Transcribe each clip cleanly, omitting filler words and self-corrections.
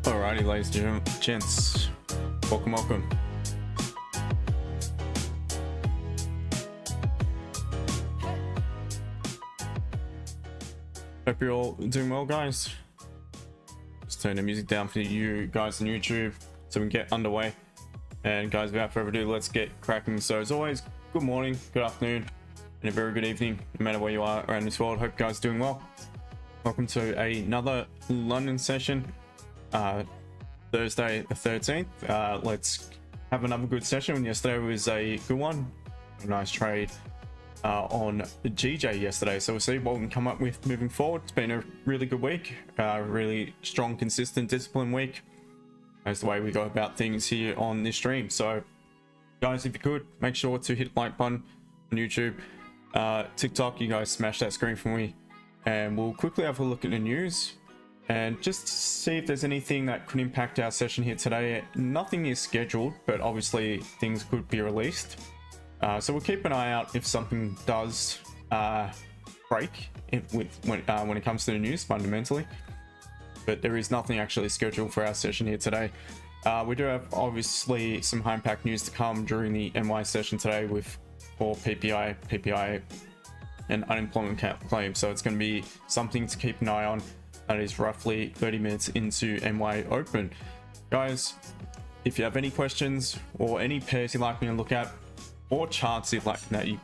Alrighty, ladies and gents, welcome. Hope you're all doing well, guys. Just turn the music down for you guys on YouTube so we can get underway. And guys, without further ado, let's get cracking. So as always, good morning, good afternoon, and a very good evening, no matter where you are around this world. Hope you guys are doing well. Welcome to another London session, Thursday the 13th. Let's have another good session. Yesterday was a good one, a nice trade on the GJ yesterday, so we'll see what we can come up with moving forward. It's been a really good week, really strong, consistent, disciplined week. That's the way we go about things here on this stream. So guys, if you could, make sure to hit the like button on YouTube, TikTok, you guys smash that screen for me, and we'll quickly have a look at the news and just see if there's anything that could impact our session here today. Nothing is scheduled, but obviously things could be released, so we'll keep an eye out if something does break when it comes to the news fundamentally. But there is nothing actually scheduled for our session here today. We do have obviously some high impact news to come during the NY session today for PPI and unemployment claims, so it's going to be something to keep an eye on. That is roughly 30 minutes into NY Open. Guys, if you have any questions or any pairs you'd like me to look at, or charts you'd like that you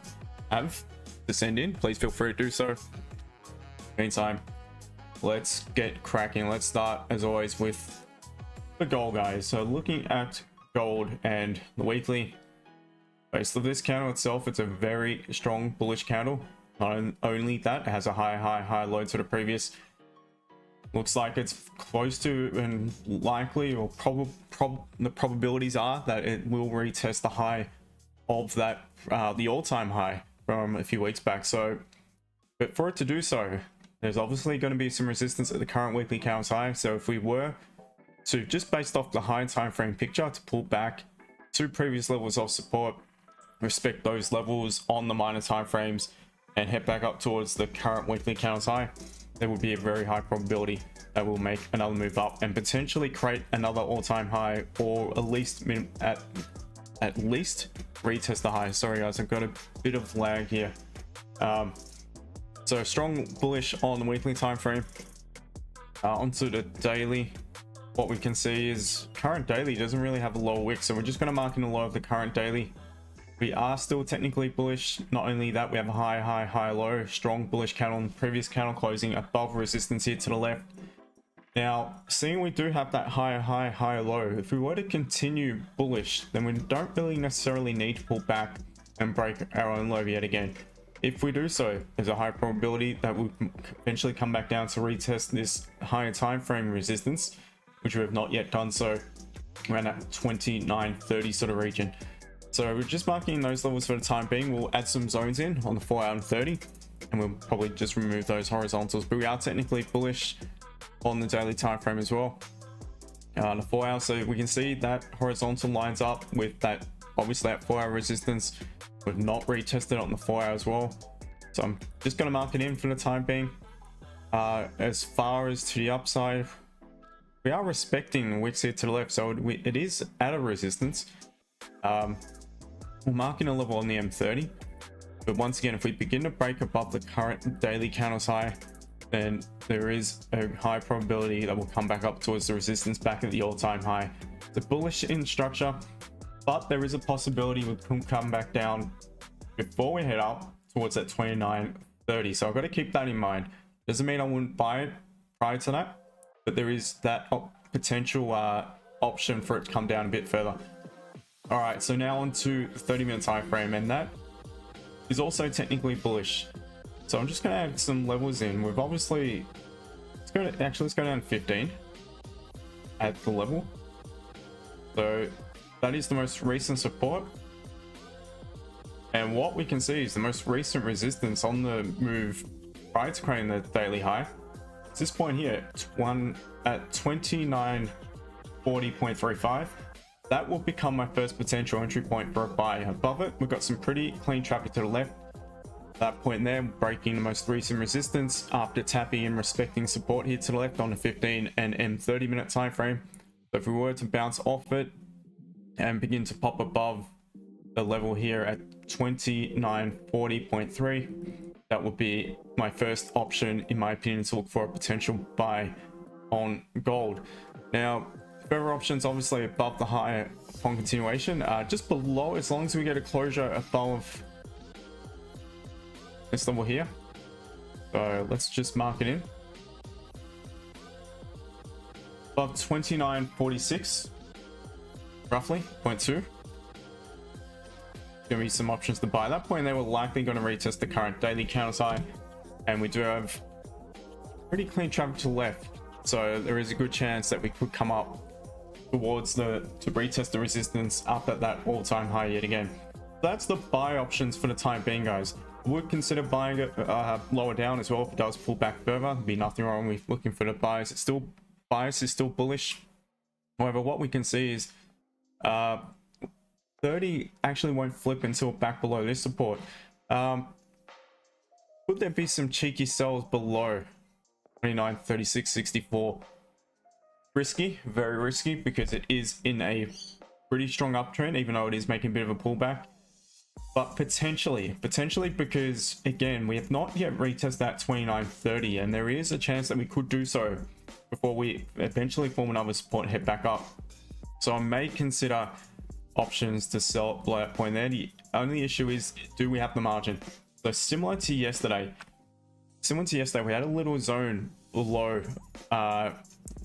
have to send in, please feel free to do so. Meantime, let's get cracking. Let's start as always with the gold, guys. So looking at gold and the weekly, based on this candle itself, it's a very strong bullish candle. Not only that, it has a high low to the previous. Looks like it's close to, and likely, or the probabilities are that it will retest the high of that the all-time high from a few weeks back. So, but for it to do so, there's obviously going to be some resistance at the current weekly candles high. So if we were to, just based off the high time frame picture, to pull back to previous levels of support, respect those levels on the minor time frames, and head back up towards the current weekly candles high, there would be a very high probability that we'll make another move up and potentially create another all-time high, or at least at least retest the high. Sorry guys, I've got a bit of lag here. So strong bullish on the weekly time frame. Onto the daily, what we can see is current daily doesn't really have a lower wick, so we're just going to mark in the low of the current daily. We are still technically bullish. Not only that, we have a high low, strong bullish candle on the previous candle closing above resistance here to the left. Now, seeing we do have that high low, if we were to continue bullish, then we don't really necessarily need to pull back and break our own low yet again. If we do so, there's a high probability that we'll eventually come back down to retest this higher time frame resistance, which we have not yet done so, around that 29.30 sort of region. So we're just marking those levels for the time being. We'll add some zones in on the 4 hour and 30, and we'll probably just remove those horizontals, but we are technically bullish on the daily time frame as well. The 4 hour, so we can see that horizontal lines up with that, obviously that 4 hour resistance. We've not retested on the 4 hour as well, so I'm just going to mark it in for the time being. As far as to the upside, we are respecting the wicks here to the left, so it is at a resistance. We'll mark in a level on the M30, but once again, if we begin to break above the current daily candles high, then there is a high probability that we'll come back up towards the resistance back at the all-time high. It's a bullish in structure, but there is a possibility we can come back down before we head up towards that 29.30. So I've got to keep that in mind. Doesn't mean I wouldn't buy it prior to that, but there is that potential option for it to come down a bit further. All right, so now on to the 30-minute time frame, and that is also technically bullish. So I'm just going to add some levels in. We've obviously, let's go down to 15 at the level. So that is the most recent support, and what we can see is the most recent resistance on the move prior to creating the daily high. It's this point here, at 29.40.35. That will become my first potential entry point for a buy. Above it, we've got some pretty clean traffic to the left. That point there, breaking the most recent resistance after tapping and respecting support here to the left on the 15 and M30 minute time frame. So if we were to bounce off it and begin to pop above the level here at 29.40.3, that would be my first option, in my opinion, to look for a potential buy on gold. Now, further options obviously above the high upon continuation, just below, as long as we get a closure above this level here. So let's just mark it in. Above 29.46, roughly 0.2. Gonna be some options to buy. At that point, they were likely going to retest the current daily counter high, and we do have pretty clean traffic to the left, so there is a good chance that we could come up towards to retest the resistance up at that all-time high yet again. That's the buy options for the time being, guys. I would consider buying it lower down as well if it does pull back further. There'd be nothing wrong with looking for the buys. It's still, bias is still bullish. However, what we can see is 30 actually won't flip until back below this support. Could there be some cheeky sells below 29, 36, 64? Risky, very risky, because it is in a pretty strong uptrend, even though it is making a bit of a pullback. But potentially because again, we have not yet retested that 29.30, and there is a chance that we could do so before we eventually form another support and head back up. So I may consider options to sell below that point there. The only issue is, do we have the margin? So similar to yesterday, we had a little zone below, a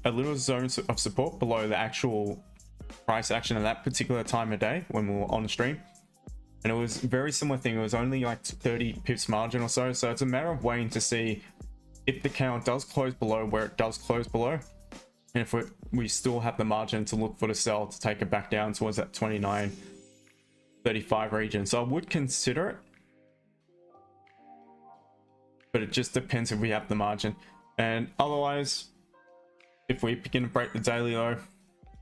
little zone of support below the actual price action at that particular time of day when we were on the stream. And it was a very similar thing. It was only like 30 pips margin or so. So it's a matter of waiting to see if the count does close below where it does close below. And if we still have the margin to look for the sell to take it back down towards that 29.35 region. So I would consider it, but it just depends if we have the margin. And otherwise, if we begin to break the daily low,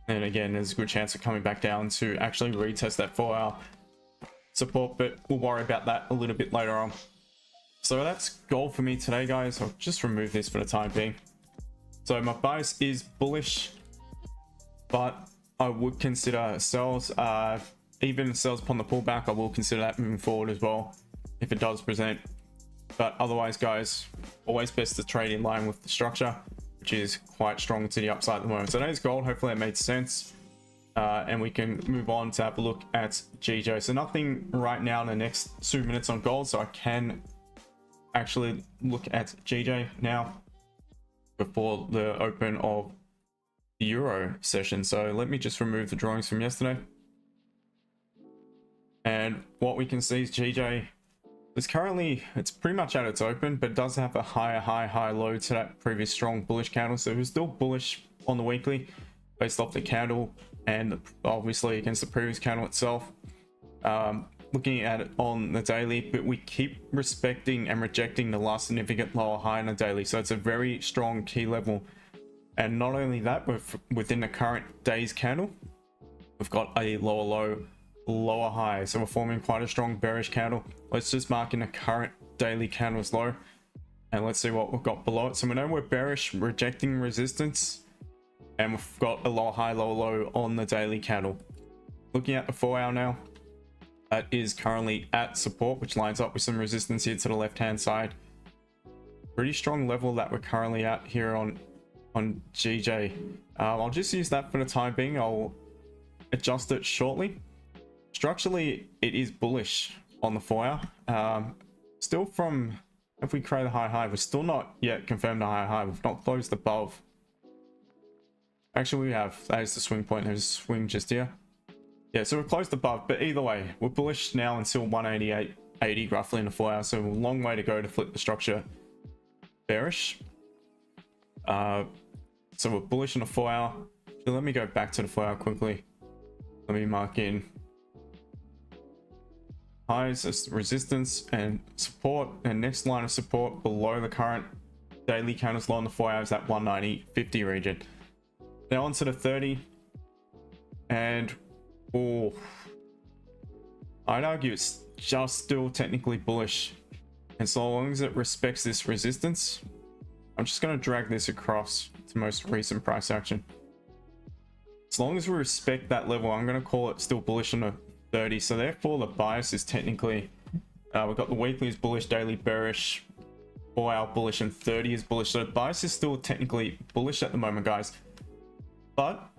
then again, there's a good chance of coming back down to actually retest that 4-hour support, but we'll worry about that a little bit later on. So that's gold for me today, guys. I'll just remove this for the time being. So my bias is bullish, but I would consider sells, even sells upon the pullback. I will consider that moving forward as well if it does present. But otherwise, guys, always best to trade in line with the structure, which is quite strong to the upside at the moment. So that is gold. Hopefully that made sense. And we can move on to have a look at GJ. So nothing right now in the next 2 minutes on gold, so I can actually look at GJ now before the open of the Euro session. So let me just remove the drawings from yesterday. And what we can see is GJ is currently, it's pretty much at its open, but it does have a higher high low to that previous strong bullish candle. So it was still bullish on the weekly based off the candle and obviously against the previous candle itself. Looking at it on the daily, but we keep respecting and rejecting the last significant lower high in the daily. So it's a very strong key level. And not only that, but within the current day's candle, we've got a lower low, lower high. So we're forming quite a strong bearish candle. Let's just mark in the current daily candle's low, and let's see what we've got below it. So we know we're bearish, rejecting resistance, and we've got a lower high, lower low on the daily candle. Looking at the 4-hour now, that is currently at support, which lines up with some resistance here to the left hand side. Pretty strong level that we're currently at here on GJ. I'll just use that for the time being. I'll adjust it shortly. Structurally, it is bullish on the 4-hour. Still from, if we create a high, we're still not yet confirmed a high. We've not closed above. Actually, we have. That is the swing point. There's a swing just here. Yeah, so we're closed above, but either way, we're bullish now until 188.80 roughly in the 4-hour. So a long way to go to flip the structure bearish. So we're bullish in the 4-hour. So let me go back to the 4-hour quickly. Let me mark in highs as resistance and support, and next line of support below the current daily candles low on the 4-hour is that 190.50 region. Now onto the 30, and oh, I'd argue it's just still technically bullish, and so long as it respects this resistance, I'm just going to drag this across to most recent price action. As long as we respect that level, I'm going to call it still bullish on the 30. So therefore the bias is technically, we've got the weekly is bullish, daily bearish, 4-hour bullish, and 30 is bullish. So the bias is still technically bullish at the moment, guys. But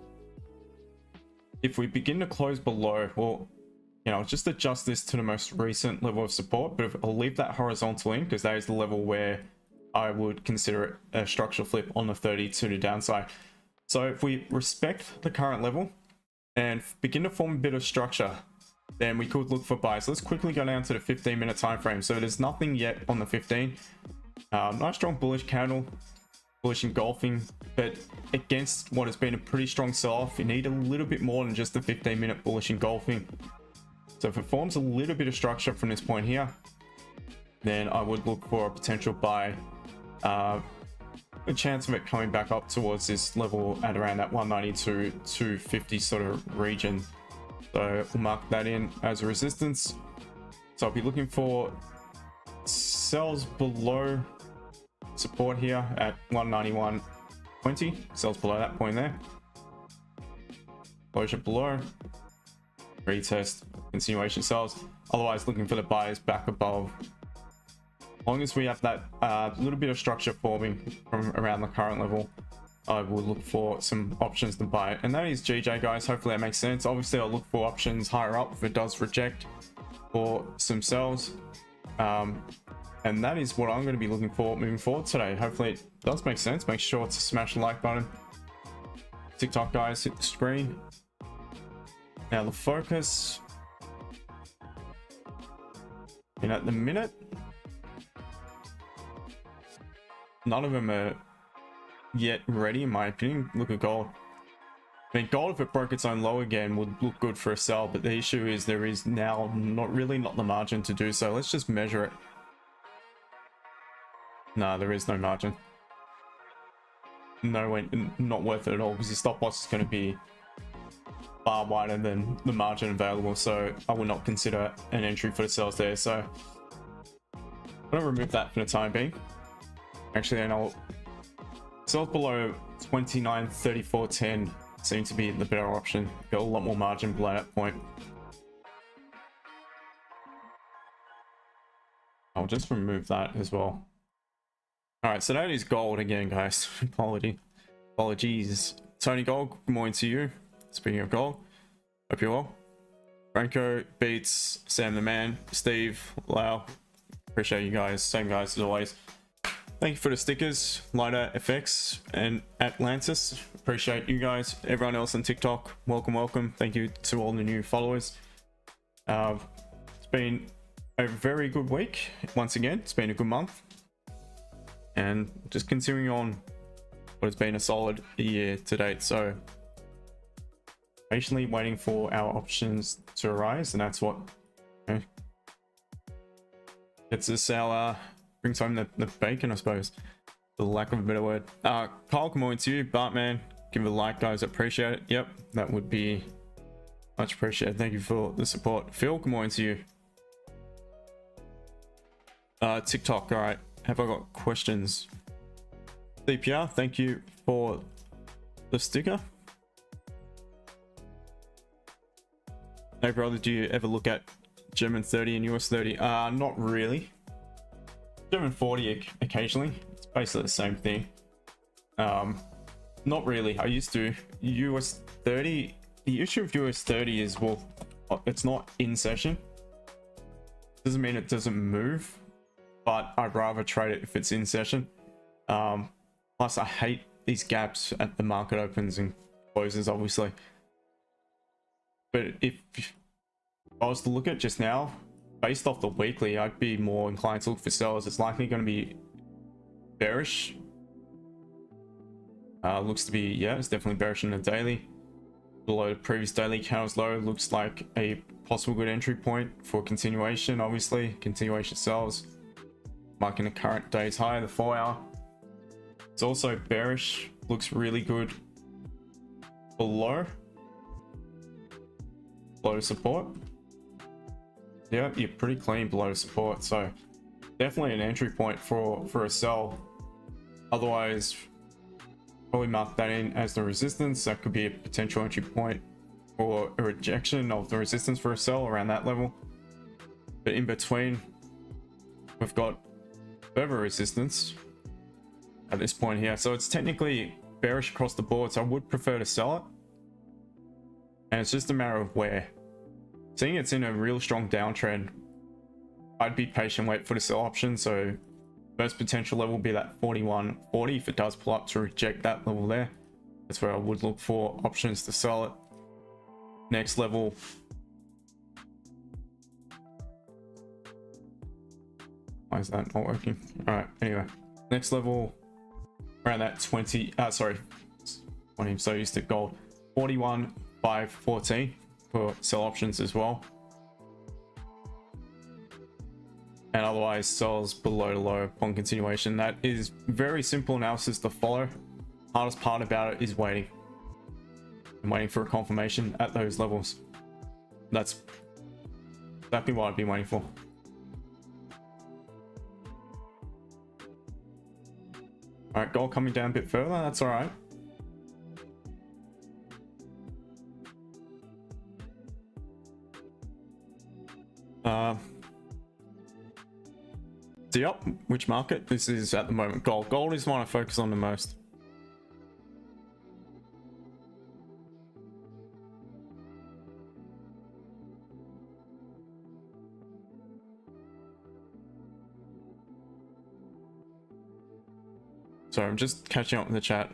if we begin to close below, well, you know, just adjust this to the most recent level of support, but I'll leave that horizontal in because that is the level where I would consider it a structural flip on the 30 to the downside. So if we respect the current level and begin to form a bit of structure, then we could look for buys. Let's quickly go down to the 15-minute time frame. So there's nothing yet on the 15. Nice strong bullish candle, bullish engulfing, but against what has been a pretty strong sell-off, you need a little bit more than just the 15-minute bullish engulfing. So if it forms a little bit of structure from this point here, then I would look for a potential buy. A chance of it coming back up towards this level at around that 192 to 250 sort of region. So we'll mark that in as a resistance. So I'll be looking for sells below support here at 191.20. Sells below that point there. Closure below. Retest. Continuation sells. Otherwise, looking for the buyers back above. As long as we have that little bit of structure forming from around the current level, I will look for some options to buy. And that is GJ, guys. Hopefully that makes sense. Obviously, I'll look for options higher up if it does reject for some sells. And that is what I'm going to be looking for moving forward today. Hopefully it does make sense. Make sure to smash the like button. TikTok, guys, hit the screen. Now the focus. And at the minute, none of them are yet ready, in my opinion. Look at gold. I mean, gold, if it broke its own low again, would look good for a sell. But the issue is there is now not the margin to do so. Let's just measure it. No, there is no margin. No way, not worth it at all, because your stop loss is going to be far wider than the margin available. So I would not consider an entry for the sells there. So I'm going to remove that for the time being. Actually, and I'll sell below 29.34.10 seem to be the better option. Got a lot more margin below that point. I'll just remove that as well. All right, so that is gold again, guys. Apologies. Tony Gold, good morning to you. Speaking of gold, hope you're well. Franco, Beats, Sam the Man, Steve, Lau, appreciate you guys. Same guys as always. Thank you for the stickers, Lighter FX and Atlantis. Appreciate you guys. Everyone else on TikTok, welcome. Thank you to all the new followers. It's been a very good week. Once again, it's been a good month. And just continuing on what has been a solid year to date. So patiently waiting for our options to arise, and that's what gets us our brings home the bacon, I suppose, for the lack of a better word. Kyle, good morning to you. Bartman, give it a like, guys. I appreciate it. Yep, that would be much appreciated. Thank you for the support. Phil, good morning to you. TikTok, all right. Have I got questions? CPR, thank you for the sticker. Hey brother, do you ever look at German 30 and US 30? Not really. German 40 occasionally. It's basically the same thing. Not really. I used to. US 30, the issue of US 30 is, well, it's not in session. Doesn't mean it doesn't move, but I'd rather trade it if it's in session. Plus I hate these gaps at the market opens and closes, obviously. But if I was to look at just now, based off the weekly, I'd be more inclined to look for sellers. It's likely going to be bearish. Looks to be, yeah, it's definitely bearish in the daily. Below the previous daily candles low, looks like a possible good entry point for continuation. Obviously, continuation sells, marking the current day's high, the 4 hour. It's also bearish, looks really good below support. Yeah, you're pretty clean below support, so definitely an entry point for a sell. Otherwise, probably mark that in as the resistance. That could be a potential entry point or a rejection of the resistance for a sell around that level. But in between, we've got further resistance at this point here. So it's technically bearish across the board, so I would prefer to sell it. And it's just a matter of where. seeing it's in a real strong downtrend, I'd be patient, wait for the sell option. So first potential level will be that 41.40. If it does pull up to reject that level there, that's where I would look for options to sell it. Next level, why is that not working? All right, anyway, next level around that 20, sorry, I'm so used to gold, 41.514 for sell options as well. And otherwise sells below the low upon continuation. That is very simple analysis to follow. Hardest part about it is waiting. I'm waiting for a confirmation at those levels. That's exactly what I'd be waiting for. All right, gold coming down a bit further. That's all right. So yep, which market? This is at the moment gold. Gold is one I focus on the most. Sorry, I'm just catching up with the chat.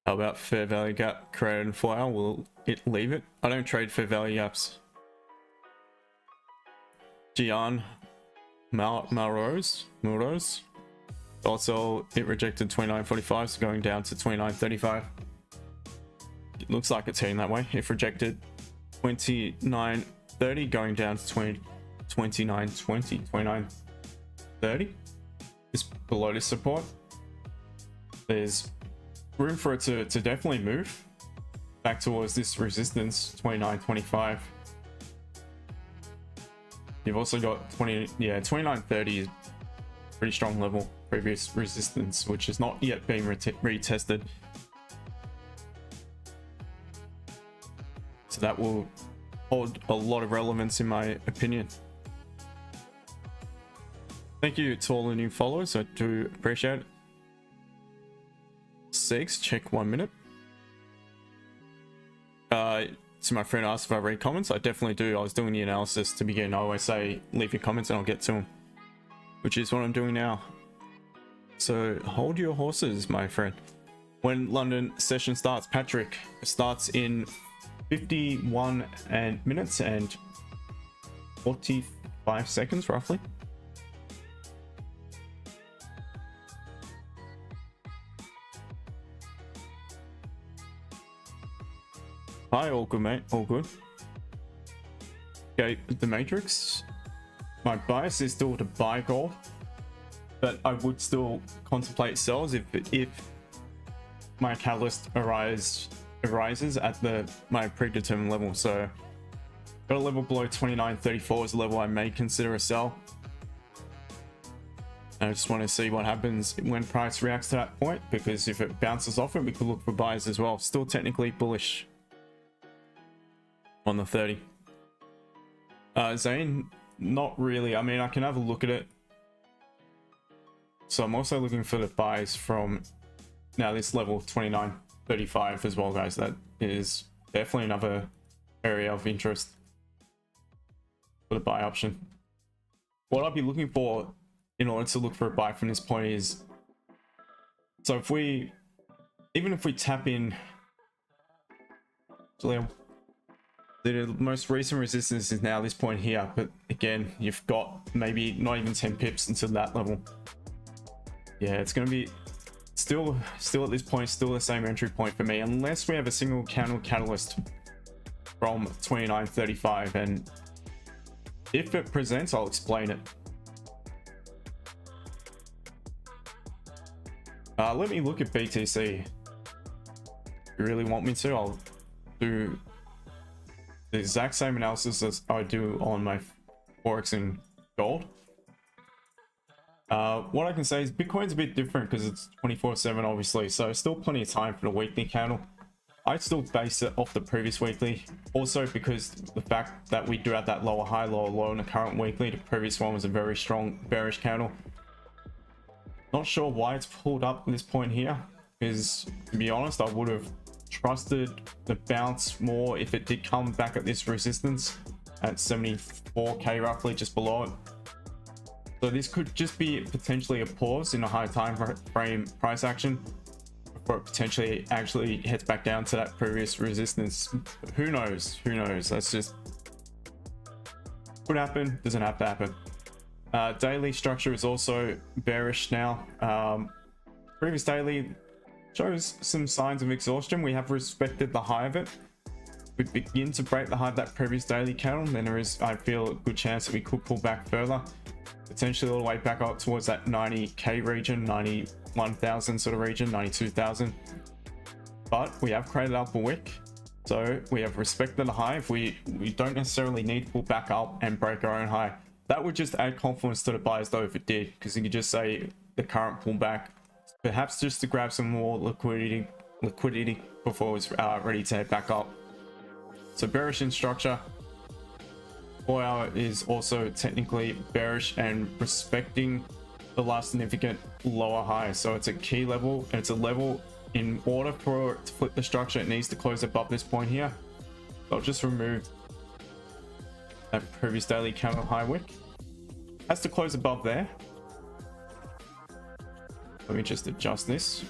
How about fair value gap created in 4 hour? Will it leave it? I don't trade fair value gaps. Gian Melrose. Also, it rejected 29.45, so going down to 29.35. It looks like it's heading that way. If rejected 29.30, going down to 29.20, 29.30. Just below this support. There's room for it to definitely move back towards this resistance, 29.25. You've also got 29.30 is pretty strong level, previous resistance, which is not yet being retested. So that will hold a lot of relevance in my opinion. Thank you to all the new followers, I do appreciate it. 6, check 1 minute. So my friend asked if I read comments. I definitely do. I was doing the analysis to begin. I always say leave your comments and I'll get to them, which is what I'm doing now. So hold your horses, my friend. When London session starts, Patrick, starts in 51 minutes and 45 seconds roughly. Hi, all good, mate. All good. Okay, the matrix. My bias is still to buy gold, but I would still contemplate sells if my catalyst arises at my predetermined level. So, got a level below 29.34 is a level I may consider a sell. I just want to see what happens when price reacts to that point, because if it bounces off it, we could look for buys as well. Still technically bullish on the 30. Zane, not really. I mean, I can have a look at it. So I'm also looking for the buys from now this level 29.35 as well, guys. That is definitely another area of interest for the buy option. What I'll be looking for in order to look for a buy from this point is, so even if we tap in, the most recent resistance is now this point here, but again, you've got maybe not even 10 pips until that level. Yeah, it's going to be still at this point, still the same entry point for me, unless we have a single candle catalyst from 29.35, and if it presents, I'll explain it. Let me look at BTC. If you really want me to, I'll do the exact same analysis as I do on my Forex and gold. What I can say is Bitcoin's a bit different because it's 24/7 obviously, so still plenty of time for the weekly candle. I still base it off the previous weekly, also because the fact that we do have that lower high, lower low in the current weekly. The previous one was a very strong bearish candle. Not sure why it's pulled up at this point here, because to be honest, I would have trusted the bounce more if it did come back at this resistance at 74k, roughly just below it. So this could just be potentially a pause in a high time frame price action before it potentially actually heads back down to that previous resistance. Who knows? Who knows? That's just could happen, doesn't have to happen. Daily structure is also bearish now. Previous daily shows some signs of exhaustion. We have respected the high of it. We begin to break the high of that previous daily candle, then there is, I feel, a good chance that we could pull back further, potentially all the way back up towards that 90k region, 91,000 sort of region, 92,000. But we have created up a wick, so we have respected the high. If we don't necessarily need to pull back up and break our own high. That would just add confidence to the buyers though if it did, because you could just say the current pullback, perhaps just to grab some more liquidity before it's ready to head back up. So bearish in structure. 4 hour is also technically bearish and respecting the last significant lower high. So it's a key level, and it's a level in order for it to flip the structure, it needs to close above this point here. So I'll just remove that previous daily candle high wick. Has to close above there. Let me just adjust this.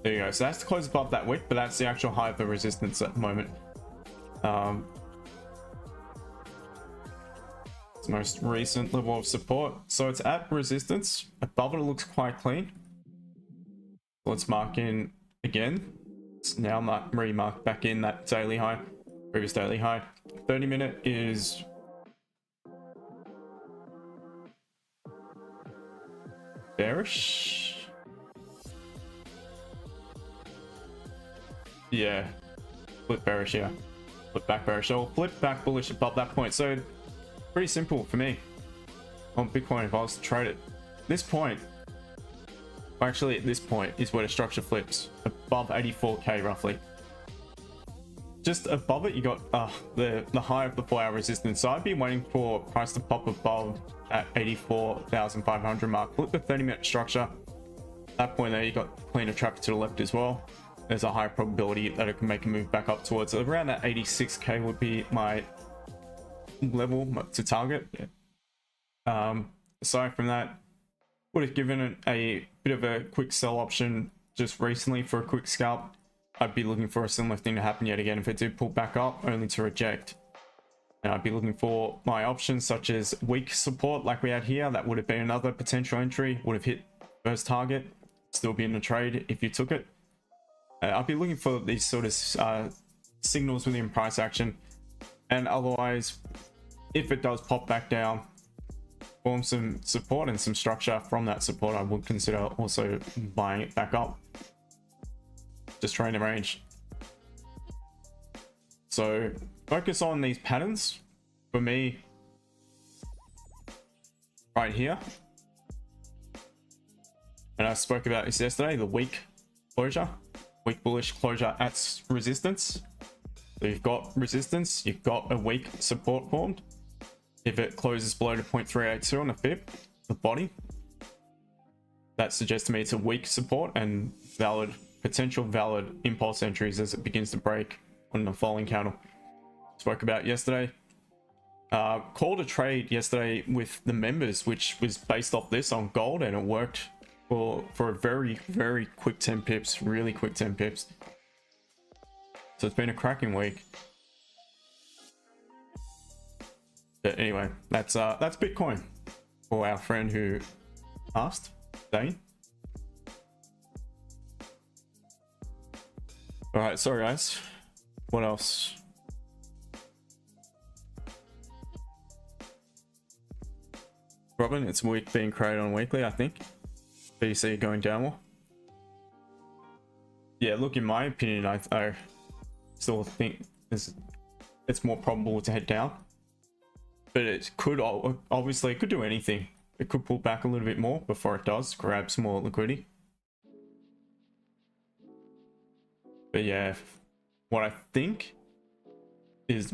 There you go. So that's to close above that wick, but that's the actual high of the resistance at the moment. It's the most recent level of support. So it's at resistance. Above it, it looks quite clean. Let's mark in again. It's now remarked back in that daily high, previous daily high. 30-minute is bearish. Yeah, flip bearish, yeah. Flip back bearish. So flip back bullish above that point. So pretty simple for me on Bitcoin if I was to trade it. This point, actually at this point is where the structure flips above 84k roughly. Just above it you got the high of the 4 hour resistance. So I'd be waiting for price to pop above at 84,500 mark. Flip the 30-minute structure. At that point there you got cleaner traffic to the left as well. There's a high probability that it can make a move back up towards around that 86k would be my level to target. Aside from that, would have given it a bit of a quick sell option just recently for a quick scalp. I'd be looking for a similar thing to happen yet again if it did pull back up, only to reject. And I'd be looking for my options such as weak support like we had here. That would have been another potential entry, would have hit first target, still be in the trade if you took it. I'll be looking for these sort of signals within price action, and otherwise if it does pop back down, form some support and some structure from that support, I would consider also buying it back up, just trying to range. So focus on these patterns for me right here, and I spoke about this yesterday, the weak closure, weak bullish closure at resistance. So you've got resistance, you've got a weak support formed. If it closes below to 0.382 on the fib, the body, that suggests to me it's a weak support and valid, potential valid impulse entries as it begins to break on the falling candle. Spoke about yesterday. Called a trade yesterday with the members, which was based off this on gold, and it worked for a very quick 10 pips, really quick 10 pips. So it's been a cracking week. But anyway, that's Bitcoin for our friend who asked, Dane. All right, sorry guys. What else? Robin, it's week being created on weekly, I think. BC going down more. Yeah, look, in my opinion, I still think it's more probable to head down. But it could, obviously, it could do anything. It could pull back a little bit more before it does, grab some more liquidity. But yeah, what I think is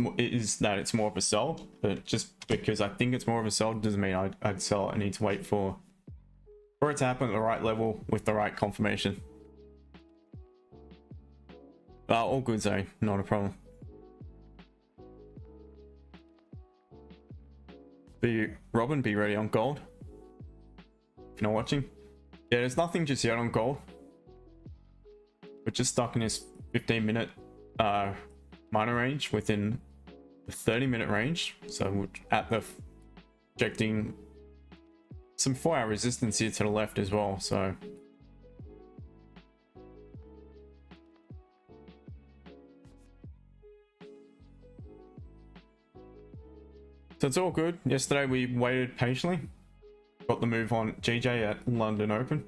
that it's more of a sell. But just because I think it's more of a sell doesn't mean I'd sell. I need to wait for for it to happen at the right level with the right confirmation. All good, Zay, not a problem. Robin, be ready on gold if you're not watching. Yeah, there's nothing just yet on gold. We're just stuck in this 15-minute minor range within the 30-minute range. So we're at the projecting some 4-hour resistance here to the left as well. So it's all good. Yesterday we waited patiently, got the move on GJ at London Open.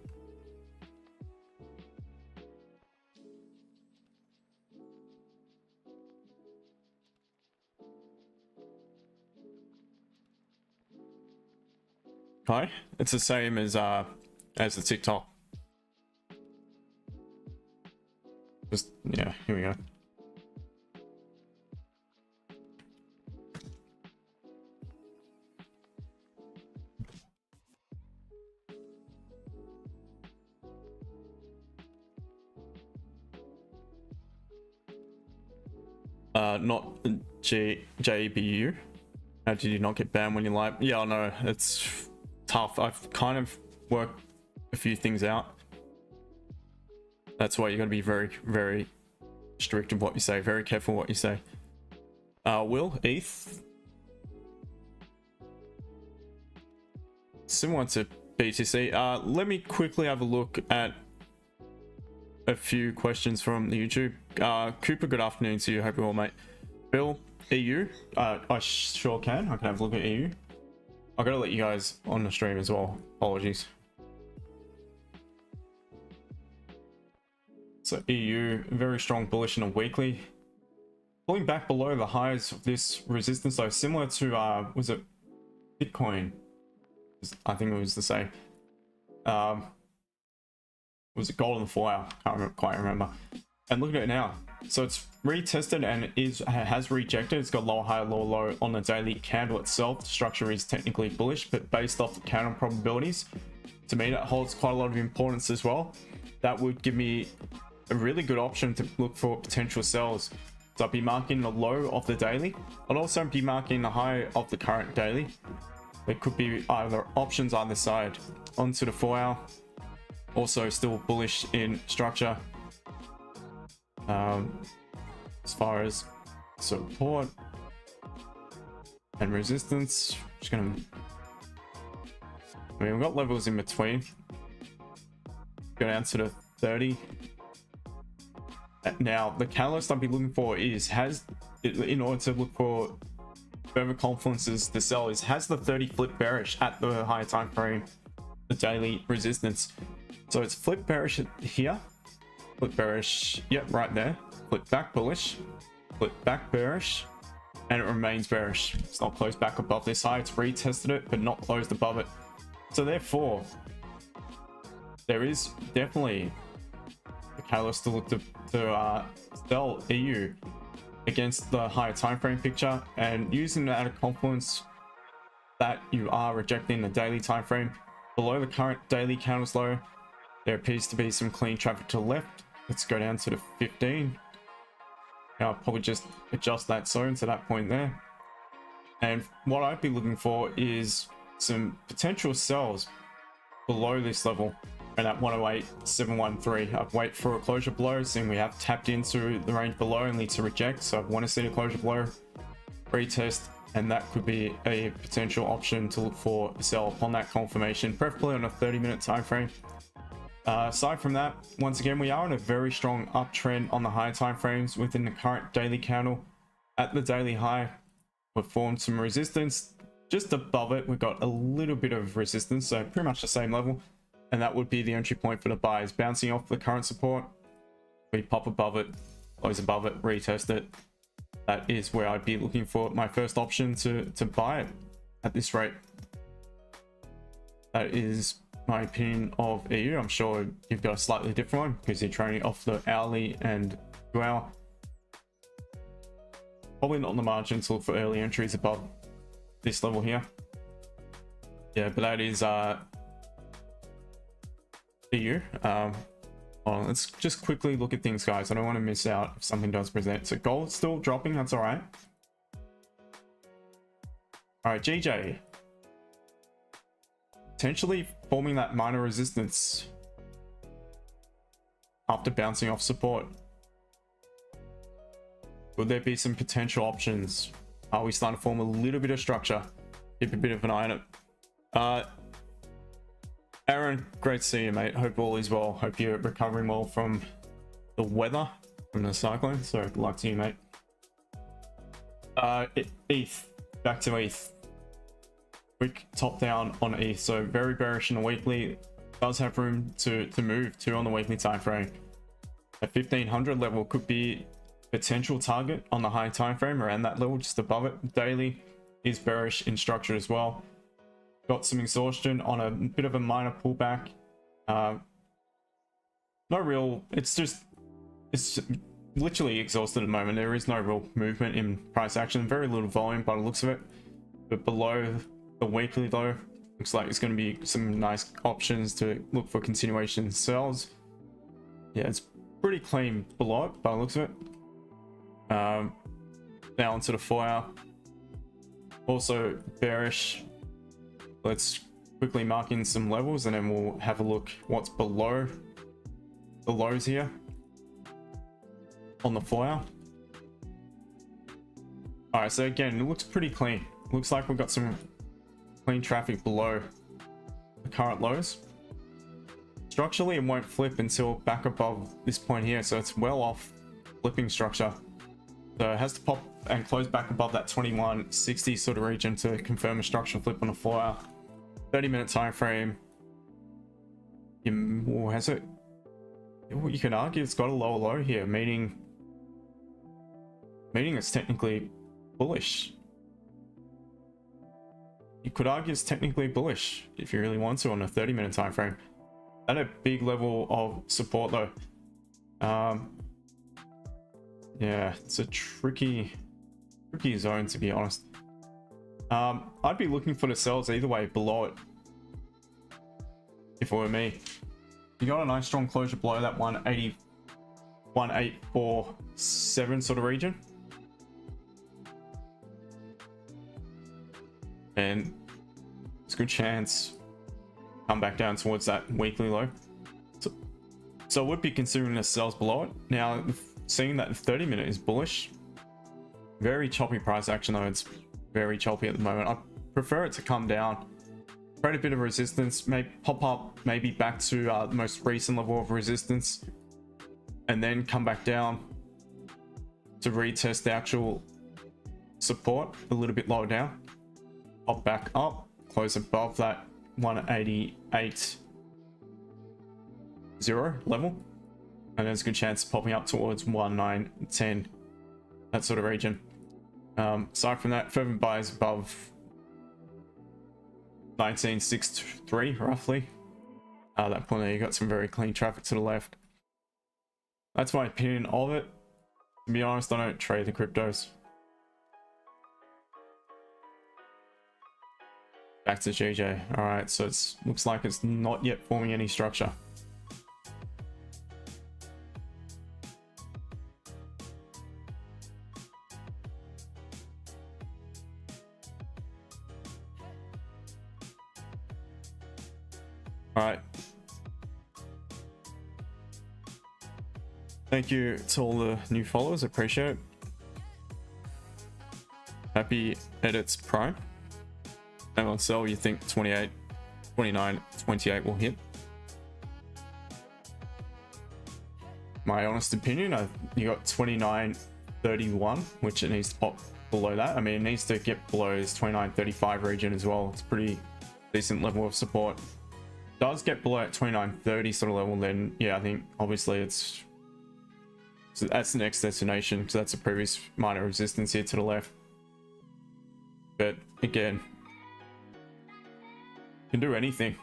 Hi, it's the same as the TikTok. Just, yeah, here we go. Not JBU. How did you not get banned when you live? Yeah, I know, it's tough. I've kind of worked a few things out. That's why you got to be very, very strict of what you say. Very careful what you say. Will, ETH. Similar to BTC. Let me quickly have a look at a few questions from the YouTube. Cooper, good afternoon to you. Hope you're well, mate. Bill, EU. I sure can. I can have a look at EU. I gotta let you guys on the stream as well. Apologies. So EU, very strong bullish in a weekly. Pulling back below the highs of this resistance, though, similar to, was it Bitcoin? I think it was the same. Was it gold on the 4-hour? Can't quite remember. And look at it now. So it's retested and has rejected. It's got lower high, lower low on the daily candle itself. The structure is technically bullish, but based off the candle probabilities, to me that holds quite a lot of importance as well. That would give me a really good option to look for potential sells. So I'd be marking the low of the daily. I'd also be marking the high of the current daily. There could be either options either side. Onto the 4-hour. Also still bullish in structure. As far as support and resistance, just gonna, I mean, we've got levels in between. Go down to the 30. Now the catalyst I'll be looking for is, in order to look for further confluences to sell, has the 30 flip bearish at the higher time frame, the daily resistance. So it's flip bearish here, flip bearish, yep, right there, flip back bullish, flip back bearish, and it remains bearish. It's not closed back above this high. It's retested it, but not closed above it. So therefore, there is definitely a catalyst to look to sell EU against the higher time frame picture, and using that at a confluence that you are rejecting the daily time frame below the current daily candles low. There appears to be some clean traffic to the left. Let's go down to the 15. Now I'll probably just adjust that zone to that point there. And what I'd be looking for is some potential sells below this level, and at 108.713. I'd wait for a closure below, seeing we have tapped into the range below and need to reject. So I want to see the closure below, retest, and that could be a potential option to look for a sell upon that confirmation, preferably on a 30-minute time frame. Aside from that, once again, we are in a very strong uptrend on the higher time frames within the current daily candle. At the daily high, we've formed some resistance. Just above it, we've got a little bit of resistance, so pretty much the same level, and that would be the entry point for the buys. Bouncing off the current support, we pop above it, close above it, retest it. That is where I'd be looking for my first option to buy it at this rate. That is my opinion of EU. I'm sure you've got a slightly different one because you're trading off the hourly and 2-hour. Probably not on the margin to look for early entries above this level here. Yeah, but that is EU. Well, let's just quickly look at things, guys. I don't want to miss out if something does present. So gold's still dropping, that's all right. All right, GJ. Potentially forming that minor resistance after bouncing off support. Would there be some potential options? Are we starting to form a little bit of structure? Keep a bit of an eye on it. Aaron, great to see you, mate. Hope all is well. Hope you're recovering well from the weather, from the cyclone. So good luck to you, mate. ETH, back to ETH. Quick top down on ETH. So very bearish in the weekly. Does have room to move to on the weekly time frame. A 1500 level could be potential target on the high time frame, around that level, just above it. Daily is bearish in structure as well. Got some exhaustion on a bit of a minor pullback. No real, it's literally exhausted at the moment. There is no real movement in price action, very little volume by the looks of it. But below the weekly though, looks like it's going to be some nice options to look for continuation sells. Yeah, it's pretty clean below it by the looks of it. Now onto the 4 hour. Also bearish. Let's quickly mark in some levels and then we'll have a look what's below the lows here on the 4 hour. All right, so again, it looks pretty clean. Looks like we've got some clean traffic below the current lows. Structurally, it won't flip until back above this point here, so it's well off flipping structure. So it has to pop and close back above that 2160 sort of region to confirm a structural flip on a 4 hour. 30-minute time frame. Or has it? You can argue it's got a lower low here, meaning it's technically bullish. You could argue it's technically bullish if you really want to on a 30-minute time frame. At a big level of support though. Yeah, it's a tricky zone to be honest. I'd be looking for the sells either way below it if it were me. You got a nice strong closure below that 180, 1847 sort of region, and it's a good chance come back down towards that weekly low. So I would be considering the sells below it. Now, seeing that 30-minute is bullish, very choppy price action though. It's very choppy at the moment. I prefer it to come down, create a bit of resistance, maybe pop up, maybe back to the most recent level of resistance, and then come back down to retest the actual support a little bit lower down, pop back up, close above that 188.0 level, and there's a good chance of popping up towards 1910, that sort of region. Aside from that, further buys above 1963 roughly. That point there, you got some very clean traffic to the left. That's my opinion of it. To be honest, I don't trade the cryptos. Back to GJ. All right, so it looks like it's not yet forming any structure. All right. Thank you to all the new followers. Appreciate it. Happy Edits Prime. And on sell, you think 28, 29, 28 will hit? My honest opinion, you got 29.31, which it needs to pop below that. I mean, it needs to get below this 29.35 region as well. It's pretty decent level of support. Does get below at 29.30 sort of level, then yeah, I think obviously that's the next destination, because that's a previous minor resistance here to the left. But again, can do anything.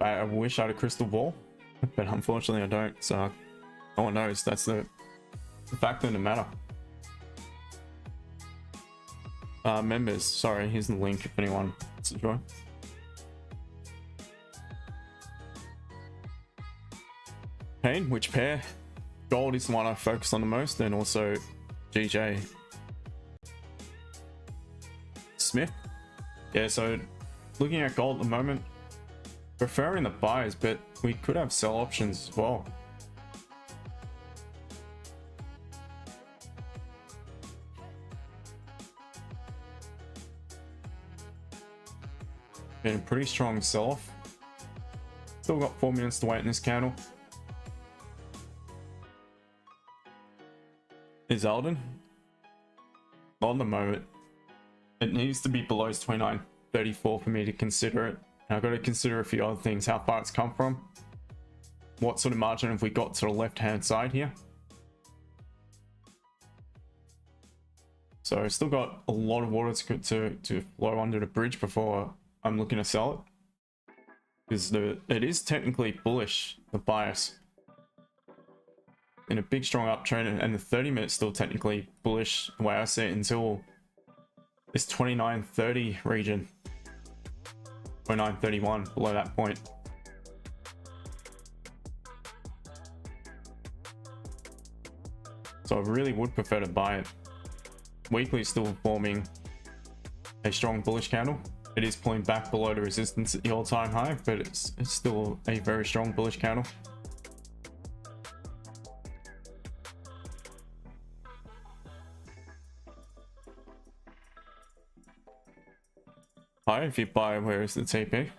I wish I had a crystal ball, but unfortunately I don't, so no one knows. That's the fact of the matter. Members, sorry, here's the link if anyone wants to join. Pain, which pair? Gold is the one I focus on the most, and also GJ Smith. Yeah, so looking at gold at the moment, preferring the buys, but we could have sell options as well. Been a pretty strong sell-off. Still got 4 minutes to wait in this candle. Is Alden? On the moment, it needs to be below 29.34 for me to consider it. I've got to consider a few other things: how far it's come from, what sort of margin have we got to the left hand side here. So I've still got a lot of water to flow under the bridge before I'm looking to sell it, because it is technically bullish, the bias, in a big strong uptrend, and the 30 minutes still technically bullish the way I see it until this 29.30 region, 29.31, below that point. So I really would prefer to buy it. Weekly is still forming a strong bullish candle. It is pulling back below the resistance at the all-time high, but it's still a very strong bullish candle. High if you buy, where is the TP?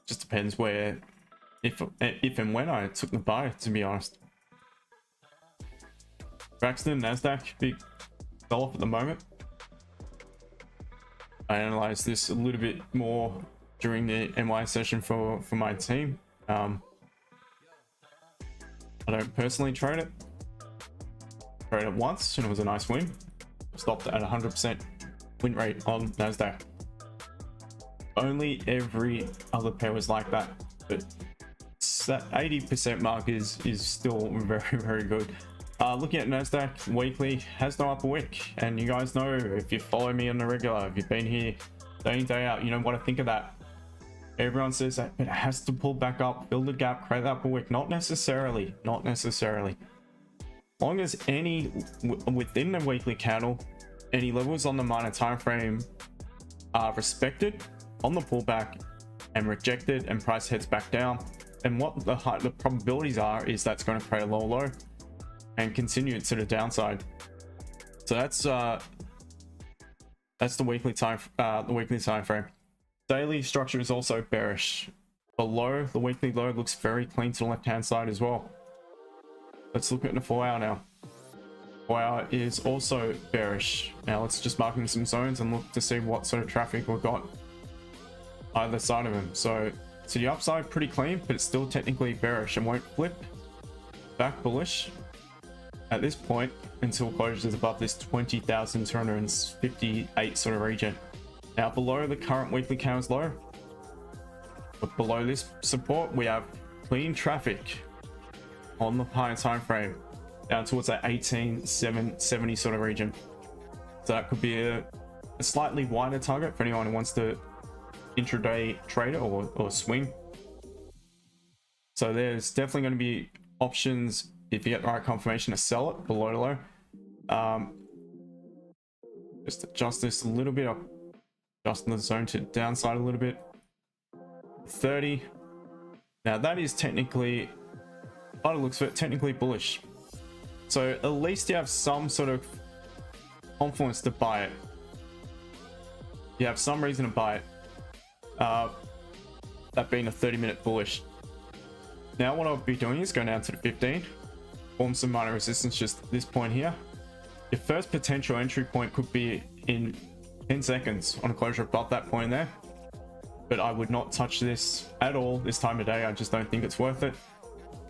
Just depends where, if and when I took the buy, to be honest. Braxton, Nasdaq, big sell off at the moment. I analyzed this a little bit more during the NY session for my team. I don't personally trade it. Trade it once and it was a nice win. Stopped at 100% win rate on Nasdaq. Only every other pair was like that, but that 80% mark is still very good. Looking at Nasdaq weekly, has no upper wick, and you guys know, if you follow me on the regular, if you've been here day in day out, you know what I think of that. Everyone says that, but it has to pull back up, build a gap, create that upper wick. Not necessarily. As long as any within the weekly candle, any levels on the minor time frame are respected on the pullback and rejected, and price heads back down, and what the probabilities are is that's going to create a low and continue to the downside. So that's the weekly time frame. Daily structure is also bearish. Below the weekly low looks very clean to the left hand side as well. Let's look at the 4 hour now. 4 hour is also bearish. Now let's just mark in some zones and look to see what sort of traffic we've got either side of them. So to the upside, pretty clean, but it's still technically bearish and won't flip back bullish at this point until closures above this 20,258 sort of region. Now below the current weekly candle's low, but below this support, we have clean traffic on the higher time frame down towards that 18,770 sort of region. So that could be a slightly wider target for anyone who wants to intraday trade it or swing. So there's definitely going to be options if you get the right confirmation to sell it below the low. Just adjust this a little bit up, adjusting the zone to downside a little bit. 30. Now that is technically, by the looks of it, technically bullish. So at least you have some sort of confluence to buy it. You have some reason to buy it. That being a 30-minute bullish. Now what I'll be doing is going down to the 15. Form some minor resistance just at this point here. Your first potential entry point could be in 10 seconds on a closure above that point there, but I would not touch this at all this time of day. I just don't think it's worth it.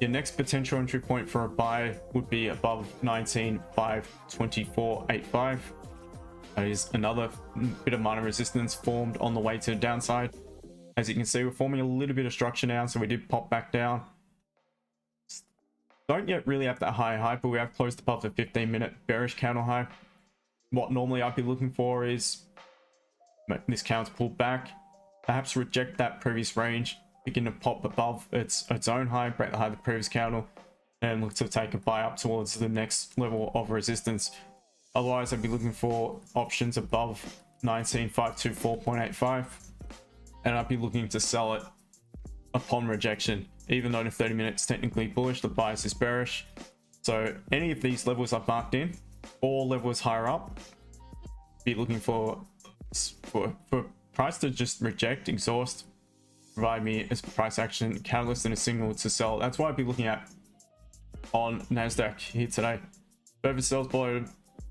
Your next potential entry point for a buy would be above 19,524.85. That is another bit of minor resistance formed on the way to the downside. As you can see, we're forming a little bit of structure now, so we did pop back down. Don't yet really have that high, but we have closed above the 15-minute bearish candle high. What normally I'd be looking for is this candle's pulled back, perhaps reject that previous range, begin to pop above its own high, break the high of the previous candle, and look to take a buy up towards the next level of resistance. Otherwise, I'd be looking for options above 19524.85, and I'd be looking to sell it upon rejection. Even though the 30 minutes technically bullish, the bias is bearish. So any of these levels I've marked in, all levels higher up, be looking for price to just reject, exhaust, provide me as price action catalyst and a signal to sell. That's what I'd be looking at on Nasdaq here today. Further sells below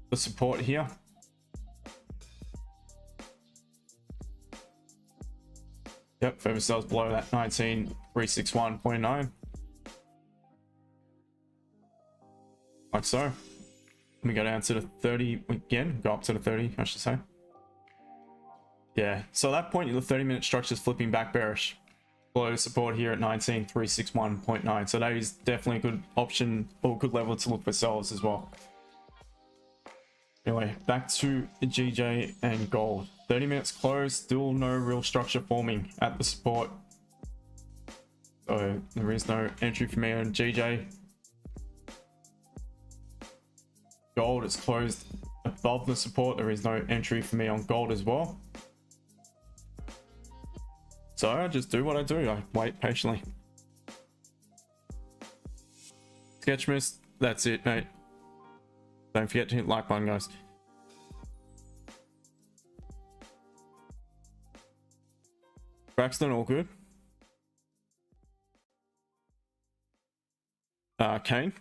the support here. Yep, further sells below that 19361.9. Like so. Let me go down to the 30 again, go up to the 30, I should say. Yeah, so at that point, the 30-minute structure is flipping back bearish. Below the support here at 19361.9. So that is definitely a good option or good level to look for sells as well. Anyway, back to GJ and gold. 30 minutes closed, still no real structure forming at the support. So there is no entry for me on GJ. Gold is closed above the support. There is no entry for me on gold as well. So I just do what I do. I wait patiently. Sketchmas, that's it, mate. Don't forget to hit the like button, guys. Braxton, all good. Kane.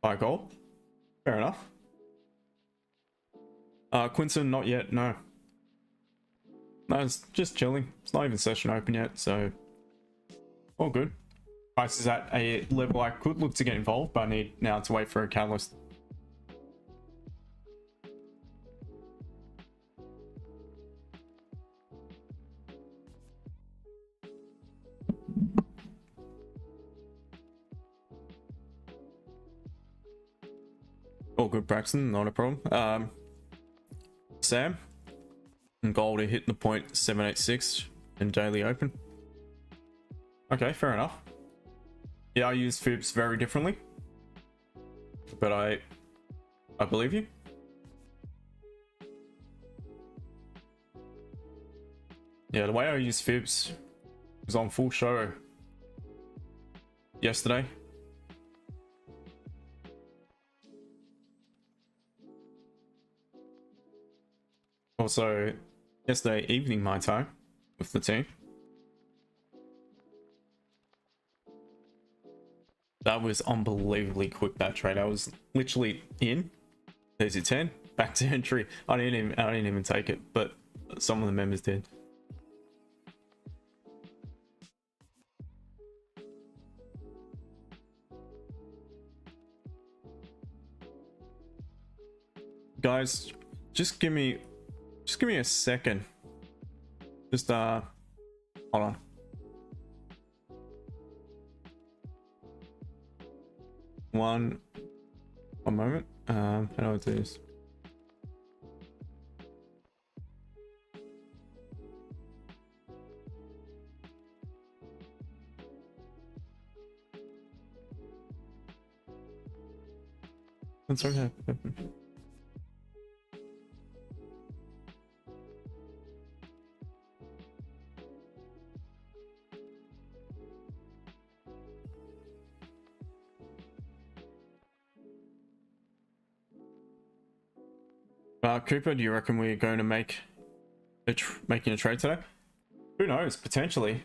Buy gold. Fair enough. Quinton, not yet, no. No, it's just chilling. It's not even session open yet, so all good. Price is at a level I could look to get involved, but I need now to wait for a catalyst. All good, Braxton, not a problem. Sam and gold are hitting the point 786 in daily open. Okay, fair enough. Yeah, I use fibs very differently, but I believe you. Yeah, the way I use fibs was on full show yesterday. Also, yesterday evening my time with the team. That was unbelievably quick, that trade. I was literally in. There's your 10. Back to entry. I didn't even take it, but some of the members did. Guys, just give me a second. Just hold on. One moment. How do I do this? That's okay. Cooper, do you reckon we're going to make making a trade today? Who knows? Potentially.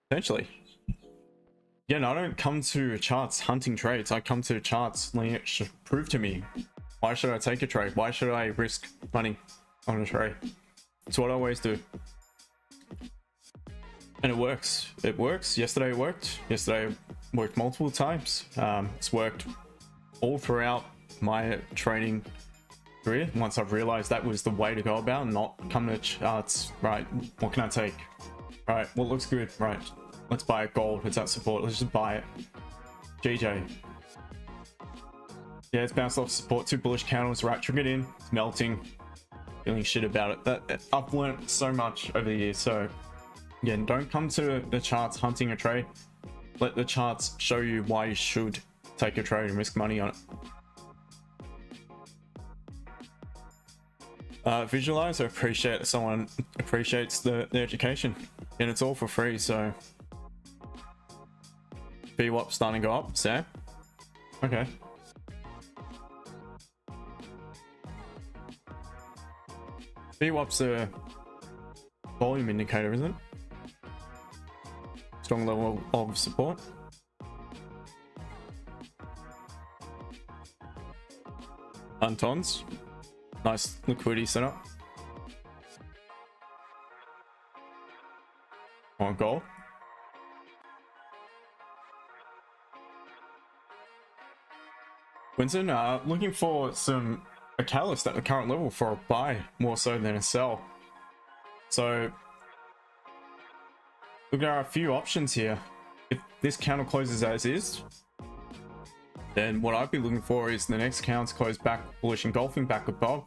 Potentially. Yeah, no, I don't come to charts hunting trades. I come to charts letting it prove to me. Why should I take a trade? Why should I risk money on a trade? It's what I always do. And it works. It works. Yesterday it worked. Yesterday it worked multiple times. It's worked all throughout my trading career. Once I've realized that was the way to go about, not come to charts. Right, what can I take? Right, what looks good? Right, let's buy it. Gold, it's at support, let's just buy it. GJ, yeah, it's bounced off support. 2 bullish candles, right, triggered in, it's melting, feeling shit about it. That I've learned so much over the years, so Again, don't come to the charts hunting a trade. Let the charts show you why you should take a trade and risk money on it. Visualize, I appreciate that someone appreciates the education, and it's all for free. So VWAP starting to go up, Sam. Okay. VWAP's a volume indicator, isn't it? Strong level of support. Untons. Nice liquidity setup. On gold. Winston, looking for a catalyst at the current level for a buy more so than a sell. So look, there are a few options here. If this counter closes as is, then what I'd be looking for is the next counter close back bullish engulfing back above.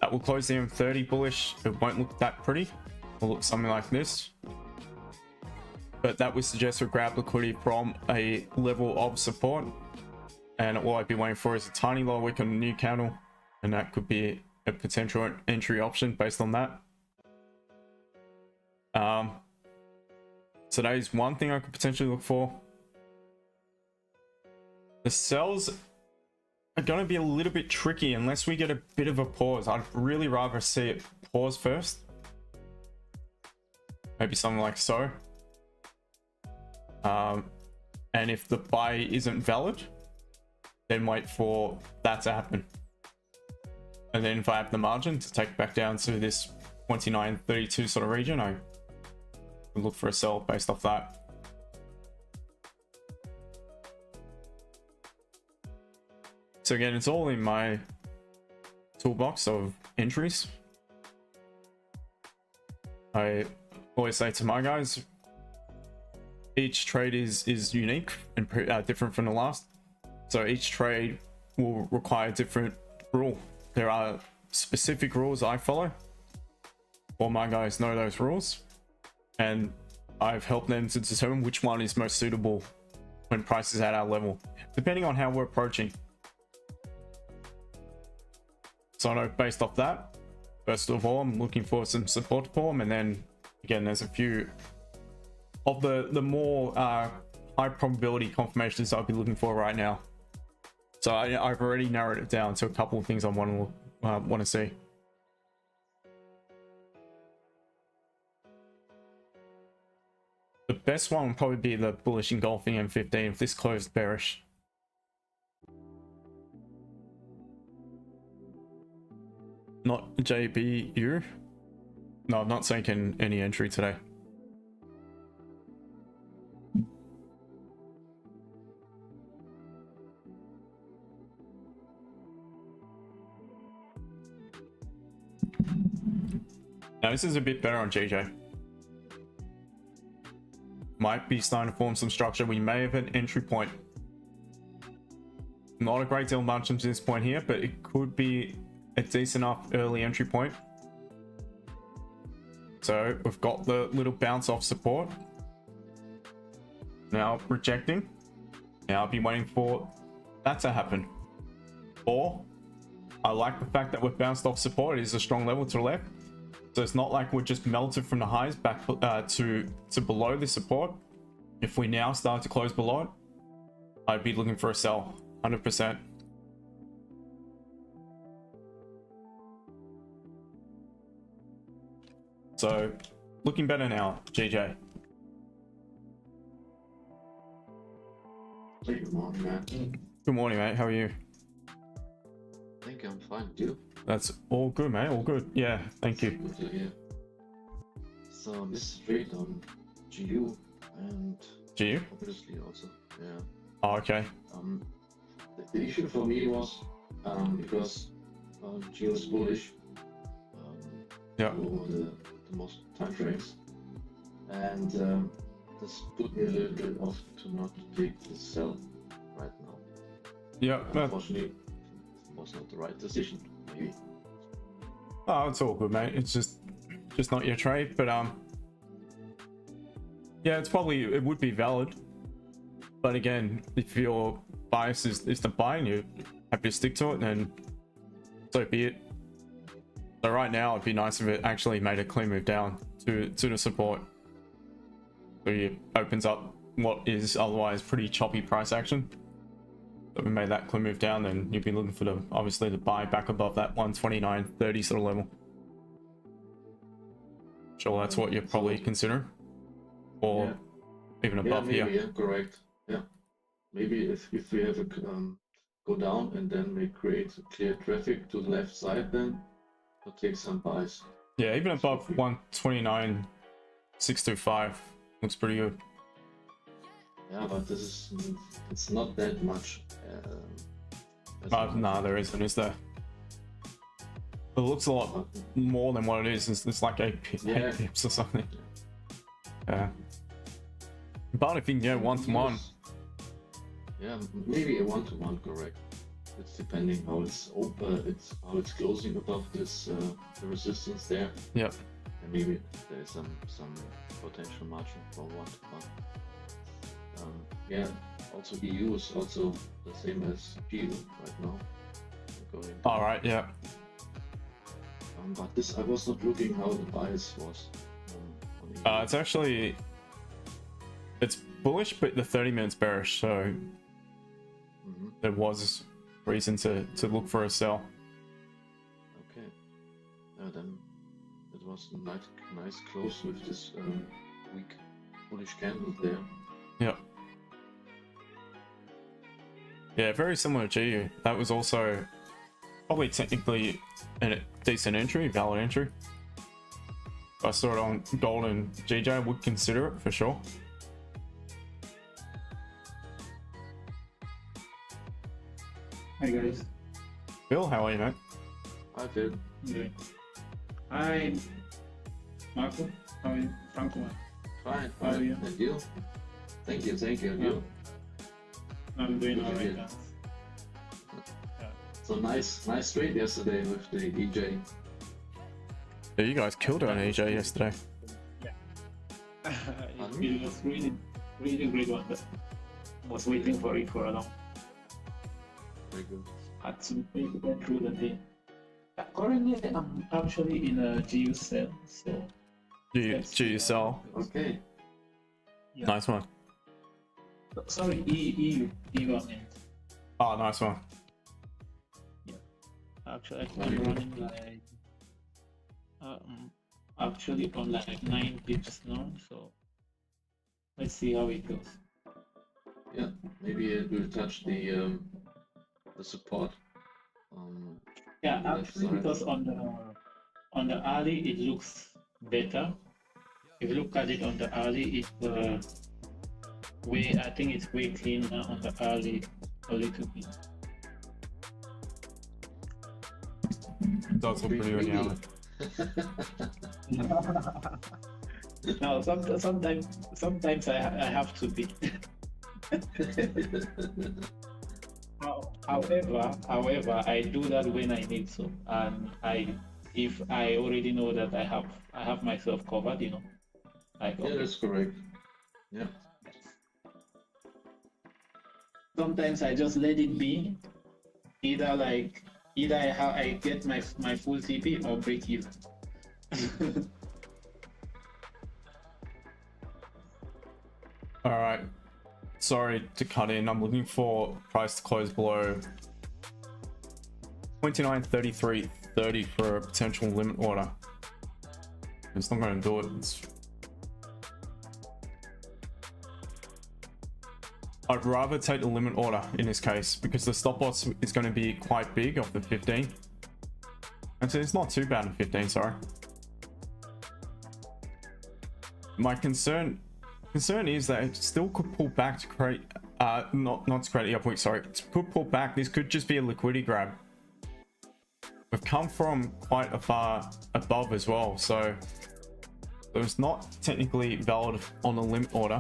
That will close the M30 bullish. It won't look that pretty. It'll look something like this. But that would suggest we grab liquidity from a level of support. And what I'd be waiting for is a tiny lower wick on a new candle. And that could be a potential entry option based on that. So that is one thing I could potentially look for. The sells are going to be a little bit tricky unless we get a bit of a pause. I'd really rather see it pause first. Maybe something like so. And if the buy isn't valid, then wait for that to happen. And then if I have the margin to take it back down to this 29.32 sort of region, I would look for a sell based off that. So again, it's all in my toolbox of entries. I always say to my guys, each trade is unique and different from the last. So each trade will require a different rule. There are specific rules I follow. All my guys know those rules, and I've helped them to determine which one is most suitable when price is at our level, depending on how we're approaching. So I know based off that, first of all, I'm looking for some support to form, and then again, there's a few of the more high probability confirmations I'll be looking for right now. So I've already narrowed it down to a couple of things I want to see. The best one would probably be the bullish engulfing M15 if this closed bearish. Not JBU. No, I'm not taking any entry today. Now this is a bit better on GJ. Might be starting to form some structure. We may have an entry point. Not a great deal of margin to this point here, but it could be a decent enough early entry point. So we've got the little bounce off support. Now rejecting. Now I'll be waiting for that to happen. Or I like the fact that we've bounced off support. It is a strong level to the left. So it's not like we're just melted from the highs back to below the support. If we now start to close below it, I'd be looking for a sell, 100%. So looking better now, GJ. Good morning, man. Good morning, mate. How are you? I think I'm fine. You? That's all good, mate. All good. Yeah, thank you. Good to hear. So this trade on GU and GU? obviously also, yeah. Oh, okay. The issue for me was because GU is bullish Yeah. over the most time frames, and this put me a little bit off to not take the sell right now. Yeah. Unfortunately, it was not the right decision. Maybe. Oh, it's all good, mate. It's just not your trade, but Yeah, it would be valid. But again, if your bias is to buy and you're happy to stick to it, then so be it. So right now, it'd be nice if it actually made a clean move down to the support. So it opens up what is otherwise pretty choppy price action. So we made that clean move down, then you'd be looking for obviously the buy back above that 129.30 sort of level. Sure, that's what you're probably considering, or yeah. even above maybe, here. Yeah, correct. Yeah, maybe if we have a go down and then we create clear traffic to the left side, then we'll take some buys. Yeah, even above 129.625 looks pretty good. Yeah, but it's not that much. No, there isn't, is there? It looks a lot more than what it is. It's like 8 pips or something. Yeah. But if you can go 1-to-1. Yeah, maybe a 1-to-1, correct. It's depending how it's open, how it's closing above this the resistance there. Yep. And maybe there's some potential margin for 1-to-1. Yeah. Also, EU is also the same as GU right now. All right. Yeah. But this, I was not looking how the bias was. It's actually, it's bullish, but the 30 minutes bearish. So there was reason to look for a sell. Okay. Then it was a nice close with this weak bullish candle there. Yep. Yeah, very similar to GU. That was also probably technically a decent entry, valid entry. If I saw it on Gold and GJ, I would consider it for sure. Hi guys. Bill, how are you, mate? Hi, Phil. Good. Hi, Marco. How are you? Franco. Fine, How are fine. you? And you? Thank you. And you? I'm doing Good to alright, hear. guys. So nice trade yesterday with the EJ. Yeah, you guys killed it on EJ yesterday. It was really great one. But I was waiting for it for a long. Very good. Had to went through the day. Currently, I'm actually in a GU sell, so. GU sell. Okay. Yeah. Nice one. Sorry, EU I meant. Oh, nice one. Actually, I'm running like actually on like 9 pips now, so let's see how it goes. Yeah, maybe it will touch the support. Yeah, on the left actually, side. because on the early it looks better. If you look at it on the early, it's I think it's way cleaner on the early a little bit. Does look pretty good now. No, sometimes I have to be. However, I do that when I need to, and if I already know that I have myself covered, you know, like Yeah, okay. that's correct. Yeah. Sometimes I just let it be, either I get my full TP or break even. All right. Sorry to cut in. I'm looking for price to close below 29.33.30 for a potential limit order. It's not going to do it. I'd rather take the limit order in this case because the stop loss is going to be quite big off the 15. And so it's not too bad at 15, sorry. My concern is that it still could pull back to create not to create the upwick, sorry. It could pull back. This could just be a liquidity grab. We've come from quite a far above as well, so it's not technically valid on the limit order.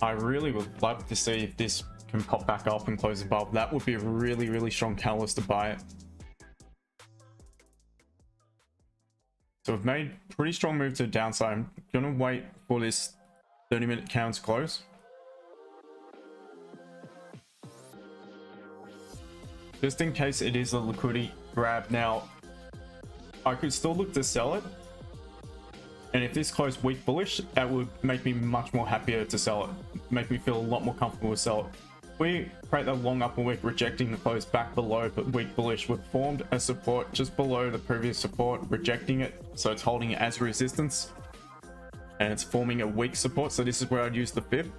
I really would love to see if this can pop back up and close above. That would be a really, really strong catalyst to buy it. So we've made pretty strong move to the downside. I'm gonna wait for this 30-minute candle to close. Just in case it is a liquidity grab. Now, I could still look to sell it. And if this closed weak bullish, that would make me much more happier to sell it. Make me feel a lot more comfortable to sell it. We create that long upper wick, rejecting the close back below, but weak bullish. We've formed a support just below the previous support, rejecting it. So it's holding it as resistance. And it's forming a weak support. So this is where I'd use the fib.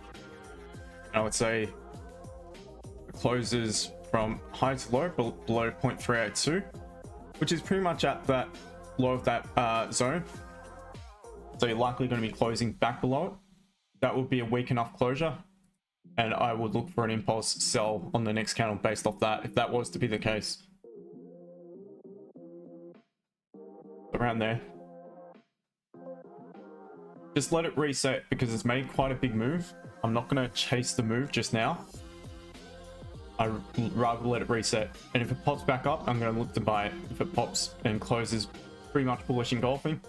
I would say it closes from high to low, below 0.382, which is pretty much at that low of that zone. So you're likely going to be closing back below it. That would be a weak enough closure. And I would look for an impulse sell on the next candle based off that, if that was to be the case. Around there. Just let it reset because it's made quite a big move. I'm not going to chase the move just now. I'd rather let it reset. And if it pops back up, I'm going to look to buy it. If it pops and closes pretty much bullish engulfing,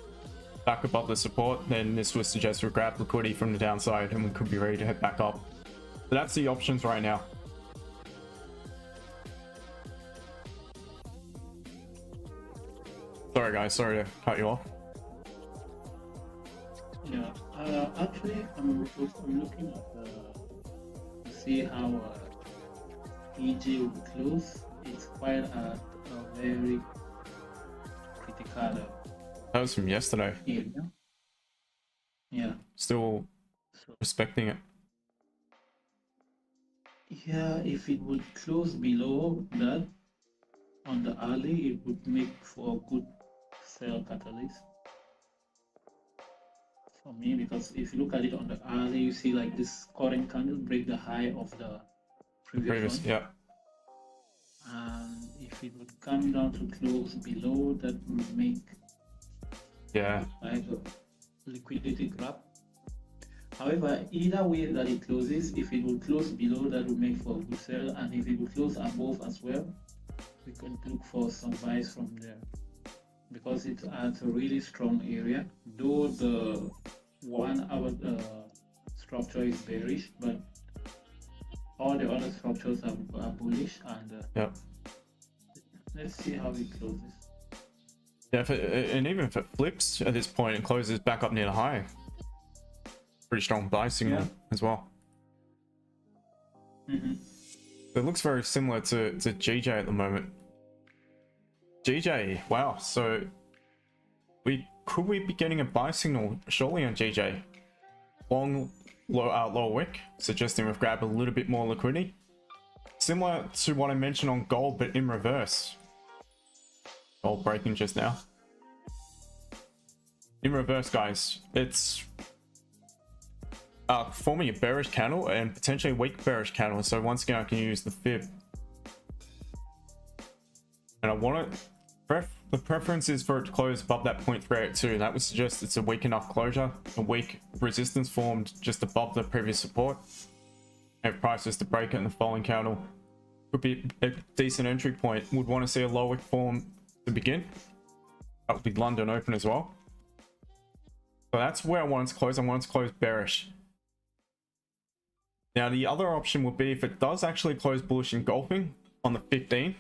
back above the support, then this would suggest we grab liquidity from the downside and we could be ready to head back up. So that's the options right now. Sorry guys, sorry to cut you off. Yeah, actually, I'm looking at to see how EJ will close. It's quite a very critical That was from yesterday. area. Yeah. Still So respecting it. yeah, if it would close below that on the early, it would make for a good sell catalyst for me, because if you look at it on the early, you see like this current candle break the high of the previous one. Yeah. And if it would come down to close below, that would make Yeah. like a liquidity grab. However, either way that it closes, if it will close below, that will make for a good sell, and if it will close above as well, we can look for some buys from there, because it's at a really strong area. Though the 1 hour structure is bearish, but all the other structures are bullish, and Yep. let's see how it closes. Yeah, and even if it flips at this point and closes back up near the high, pretty strong buy signal as well. It looks very similar to GJ at the moment. GJ, wow. So could we be getting a buy signal shortly on GJ? Long, low wick, suggesting we've grabbed a little bit more liquidity. Similar to what I mentioned on gold, but in reverse. Gold breaking just now. In reverse, guys, it's forming a bearish candle and potentially a weak bearish candle. So once again, I can use the fib. And I want it, the preference is for it to close above that 0.382. That would suggest it's a weak enough closure, a weak resistance formed just above the previous support. If price was to break it in the following candle, could be a decent entry point. Would want to see a low wick form to begin. That would be London open as well. So that's where I want it to close. I want it to close bearish. Now the other option would be if it does actually close bullish engulfing on the 15th,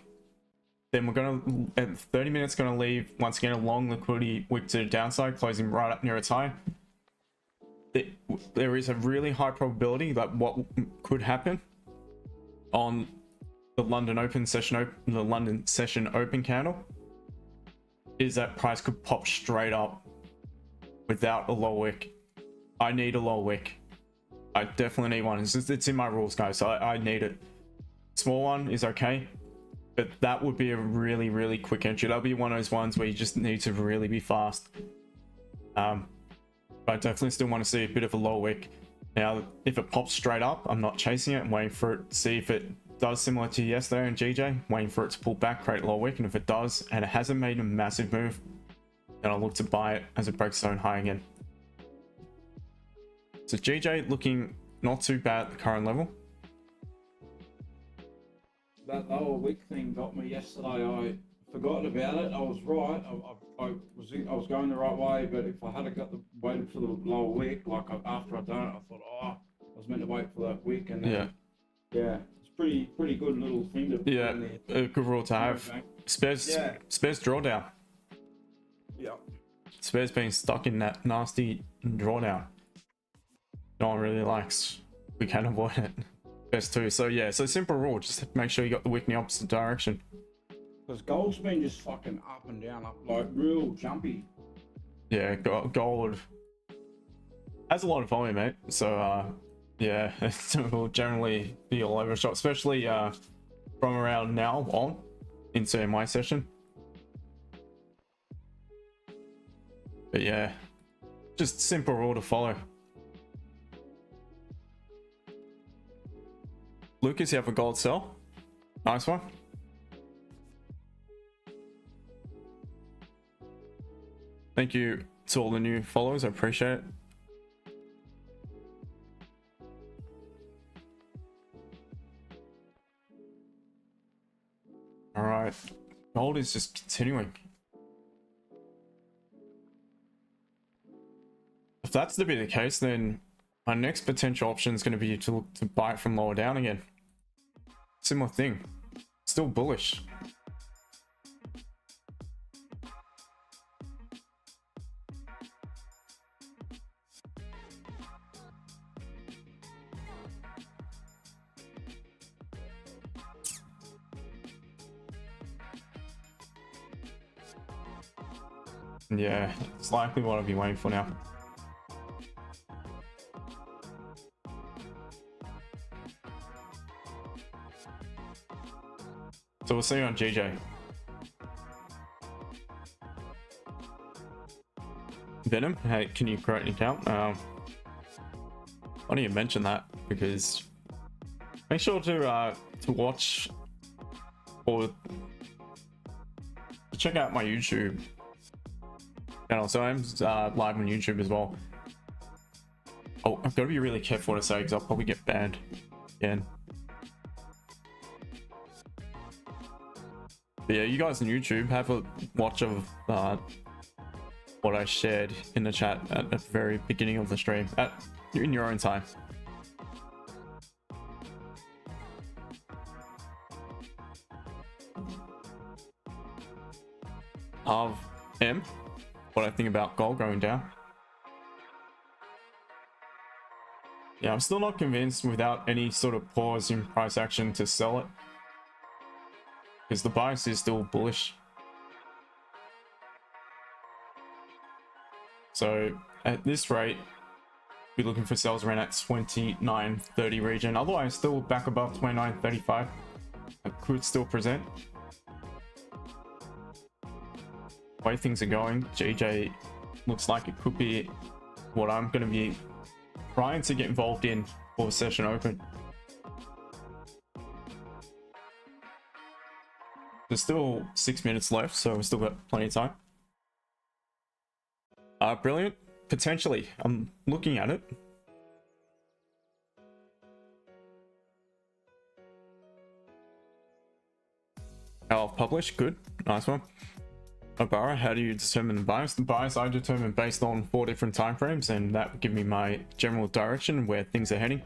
then we're going to, at 30 minutes, going to leave once again a long liquidity wick to the downside, closing right up near its high. There is a really high probability that what could happen on the London session open candle is that price could pop straight up without a low wick. I need a low wick. I definitely need one. It's in my rules, guys. So I need it. Small one is okay, but that would be a really, really quick entry. That'll be one of those ones where you just need to really be fast. But I definitely still want to see a bit of a low wick. Now, if it pops straight up, I'm not chasing it. I'm waiting for it to see if it does similar to yesterday in GJ. Waiting for it to pull back, create a low wick, and if it does, and it hasn't made a massive move, then I'll look to buy it as it breaks its own high again. So GJ looking not too bad at the current level. That lower wick thing got me yesterday. I forgot about it. I was right. I was going the right way, but if I had waited for the lower wick, like after I'd done it, I thought, oh, I was meant to wait for that wick, and then, yeah, it's pretty good little thing to put in there. A good rule to have. Spares drawdown. Yeah. Spares being stuck in that nasty drawdown. No one really likes. We can avoid it. Best too. So yeah, so simple rule. Just make sure you got the wick in the opposite direction. Because gold's been just fucking up and down, like real jumpy. Yeah, gold has a lot of volume, mate. So yeah, it will generally be all over the shop, especially from around now on into my session. But yeah, just simple rule to follow. Lucas, you have a gold sell. Nice one. Thank you to all the new followers. I appreciate it. All right, gold is just continuing. If that's to be the case, then my next potential option is going to be to look to buy it from lower down again. Similar thing, still bullish. Yeah, it's likely what I'll be waiting for now. So we'll see you on GJ. Venom, hey, can you correct me count? Why don't you mention that? Because make sure to watch or check out my YouTube channel. So I'm live on YouTube as well. Oh, I've got to be really careful what I say because I'll probably get banned again. But yeah, you guys on YouTube, have a watch of what I shared in the chat at the very beginning of the stream, in your own time. Of M, what I think about gold going down. Yeah, I'm still not convinced without any sort of pause in price action to sell it, because the bias is still bullish. So at this rate, be looking for sales around that 29.30 region. Otherwise, still back above 29.35. I could still present. The way things are going, GJ looks like it could be what I'm going to be trying to get involved in for the session open. There's still 6 minutes left, so we've still got plenty of time. Brilliant. Potentially. I'm looking at it. How I've published. Good. Nice one. Obara, how do you determine the bias? The bias I determine based on 4 different time frames, and that would give me my general direction where things are heading.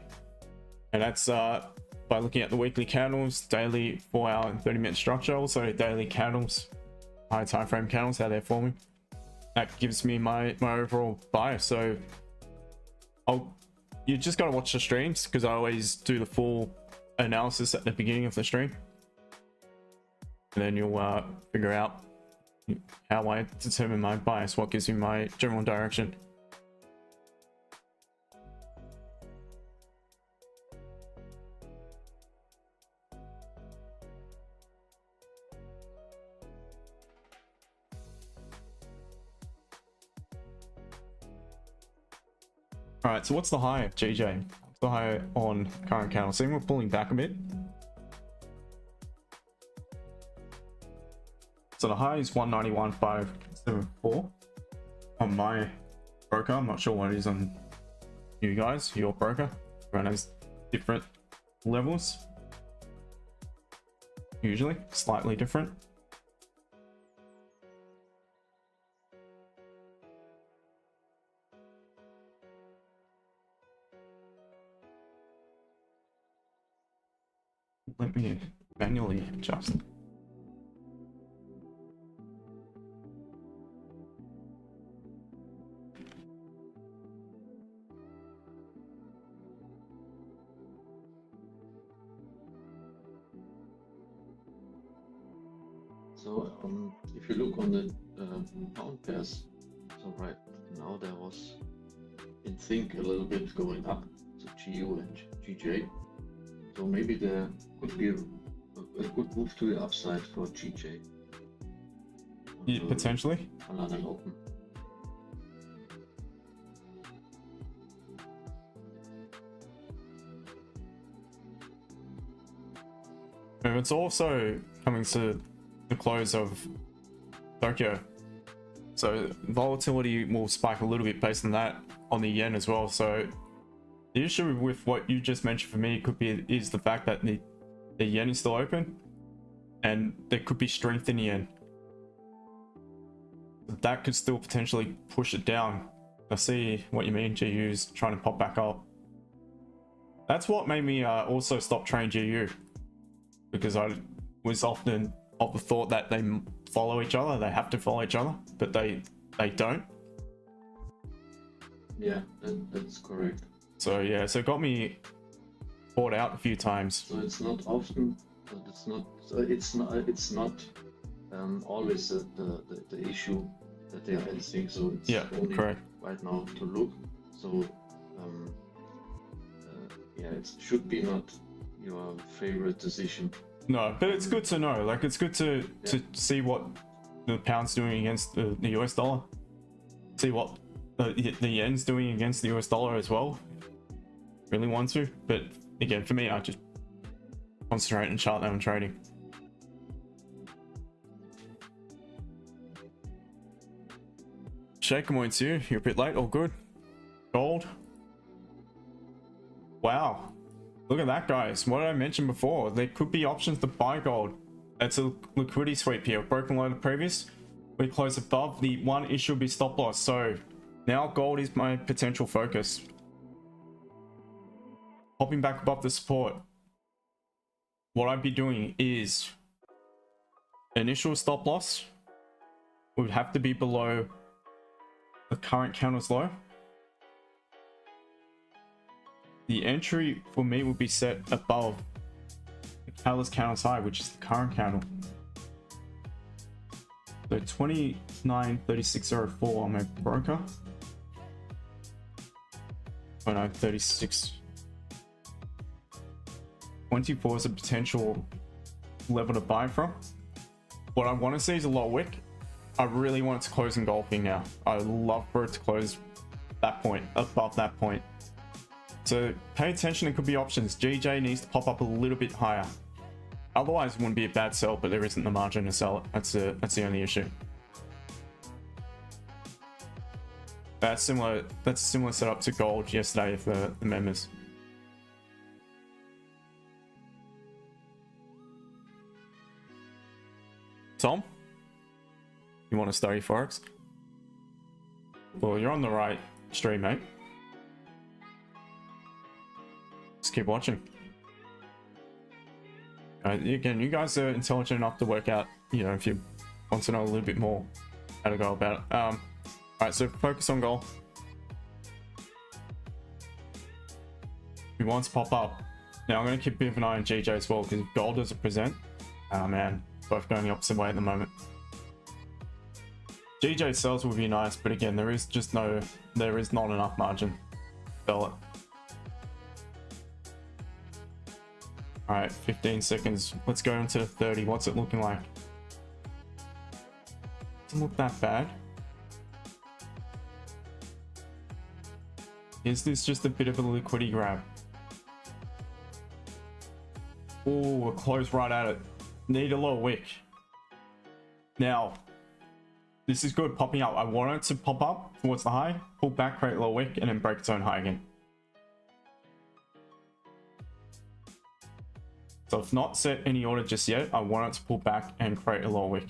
And that's by looking at the weekly candles, daily 4-hour and 30-minute structure, also daily candles, high time frame candles, how they're forming. That gives me my overall bias. So you just got to watch the streams, because I always do the full analysis at the beginning of the stream, and then you'll figure out how I determine my bias, what gives me my general direction. All right, so what's the high of GJ? What's the high on current candle? See, we're pulling back a bit. So the high is 191.574 on my broker. I'm not sure what it is on you guys, your broker. Everyone has different levels, usually slightly different. let me manually adjust. So if you look on the pound pairs, so right now there was in sync a little bit going up, so GU and GJ. So maybe there could be a good move to the upside for GJ. Yeah, potentially. Another open. And it's also coming to the close of Tokyo, so volatility will spike a little bit based on that on the yen as well. So the issue with what you just mentioned for me could be is the fact that the yen is still open and there could be strength in the yen. That could still potentially push it down. I see what you mean. GU's trying to pop back up. That's what made me also stop trading GU, because I was often of the thought that they follow each other, they have to follow each other, but they don't. Yeah, that's correct. So yeah, so it got me bought out a few times. So it's not often, but it's not always the issue that they are in sync. So it's only correct right now to look. So yeah, it should be not your favorite decision. No, but it's good to know. Like, it's good to see what the pound's doing against the US dollar. See what the yen's doing against the US dollar as well. Really want to, but again, for me, I just concentrate on chart that I'm trading. Shake points you. You're a bit late. All good. Gold. Wow. Look at that, guys. What did I mention before? There could be options to buy gold. It's a liquidity sweep here. Broken low to previous. We close above. The one issue will be stop loss. So now gold is my potential focus. Popping back above the support. What I'd be doing is initial stop loss would have to be below the current counter's low. The entry for me will be set above the catalyst counter's high, which is the current candle. So 29.3604 on my broker. 29.36. 24 is a potential level to buy from. What I want to see is a low wick. I really want it to close engulfing now. I love for it to close that point, above that point. So pay attention, there could be options. GJ needs to pop up a little bit higher. Otherwise it wouldn't be a bad sell, but there isn't the margin to sell it. That's the only issue. That's similar a similar setup to gold yesterday for the members. Tom, you want to study Forex? Well, you're on the right stream, mate. Just keep watching. Again, you guys are intelligent enough to work out, you know, if you want to know a little bit more how to go about it. All right, so focus on gold. We want to pop up. Now I'm going to keep a bit of an eye on GJ as well, because if gold doesn't present, oh man, both going the opposite way at the moment. GJ sells would be nice, but again, there is not enough margin to sell it. All right, 15 seconds. Let's go into 30. What's it looking like? Doesn't look that bad. Is this just a bit of a liquidity grab? Oh, we're close right at it. Need a low wick. Now, this is good popping up. I want it to pop up towards the high, pull back, create a low wick, and then break its own high again. So if not set any order just yet, I want it to pull back and create a low wick.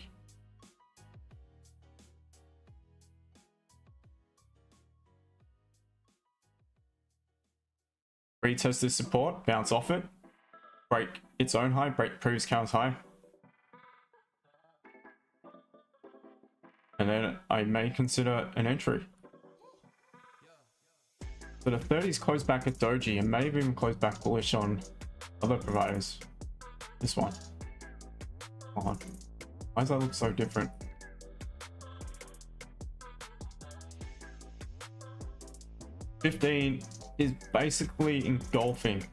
Retest this support, bounce off it, break its own high, break previous candle's high. And then I may consider an entry. So the 30s closed back at Doji and may have even closed back bullish on other providers. This one. Come on. Why does that look so different? $15 is basically engulfing.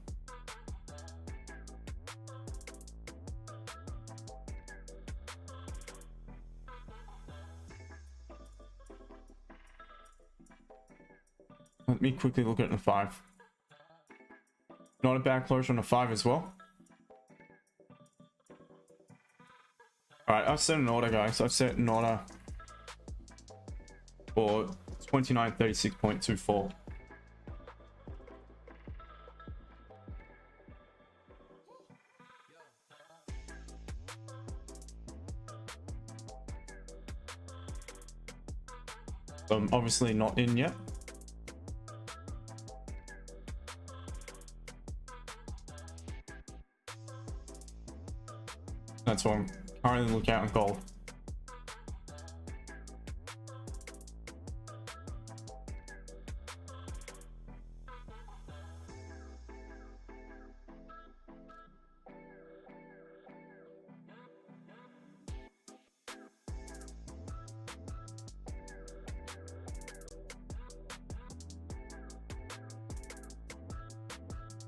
Let me quickly look at the 5. Not a bad closure on the 5 as well. Alright, I've set an order, guys. I've set an order for 2936.24. So I'm obviously not in yet. That's why I'm currently looking out on gold.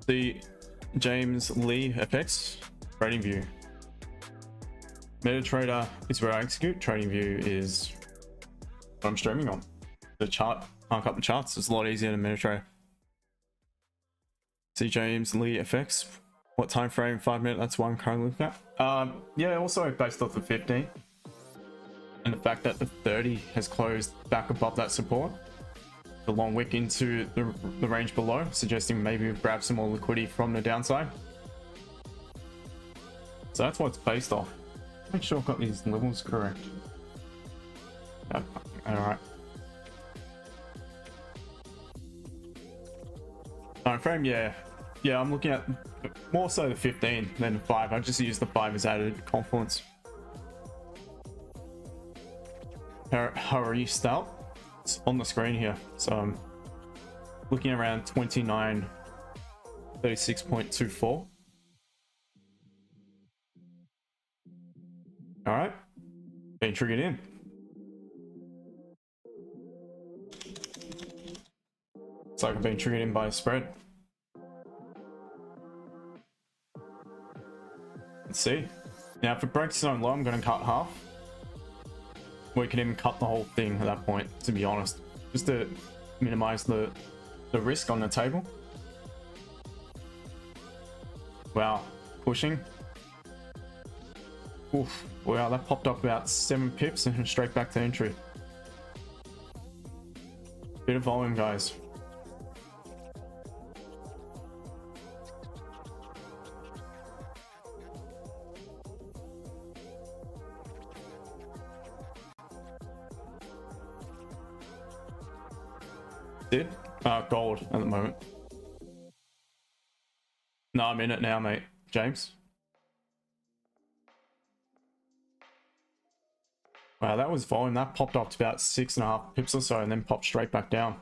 The James Lee FX trading view. MetaTrader is where I execute. TradingView is what I'm streaming on. The chart, mark up the charts. It's a lot easier than MetaTrader. See James Lee FX. What time frame? 5 minutes. That's what I'm currently looking at. Yeah, also based off the 15 and the fact that the 30 has closed back above that support. The long wick into the range below, suggesting maybe we've grabbed some more liquidity from the downside. So that's what it's based off. Make sure I've got these levels correct. Alright. Time frame, yeah. Yeah, I'm looking at more so the 15 than the 5. I just use the 5 as added confluence. Hurry stout. It's on the screen here. So I'm looking around 2936.24. All right, being triggered in. It's like I'm being triggered in by a spread. Let's see. Now, if it breaks its own low, I'm going to cut half. We can even cut the whole thing at that point, to be honest, just to minimize the risk on the table. Wow, pushing. Oof, wow, that popped up about 7 pips and straight back to entry. Bit of volume, guys. Did? Gold at the moment. No, I'm in it now, mate. James. Wow, that was volume. That popped up to about 6.5 pips or so and then popped straight back down.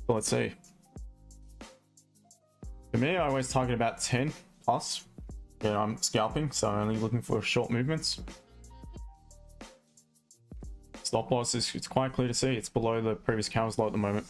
So let's see. For me, I always target about 10 plus. Yeah, I'm scalping, so I'm only looking for short movements. Stop loss is, it's quite clear to see. It's below the previous candle's low at the moment.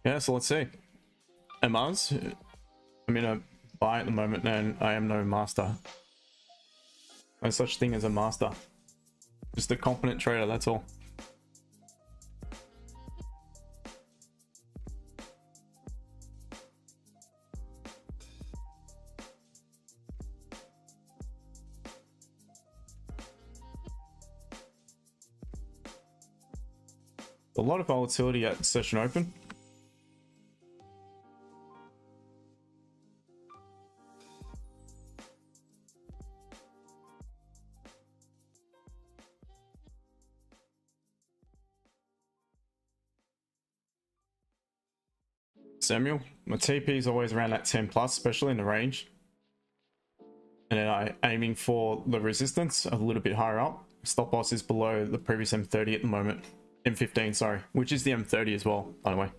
Yeah, so let's see. Mars, I'm in a buy at the moment, and I am no master. No such thing as a master. Just a competent trader, that's all. A lot of volatility at session open. Samuel, my TP is always around that 10 plus, especially in the range. And then I'm aiming for the resistance a little bit higher up. Stop loss is below the previous M30 at the moment. M15, sorry, which is the M30 as well, by the way.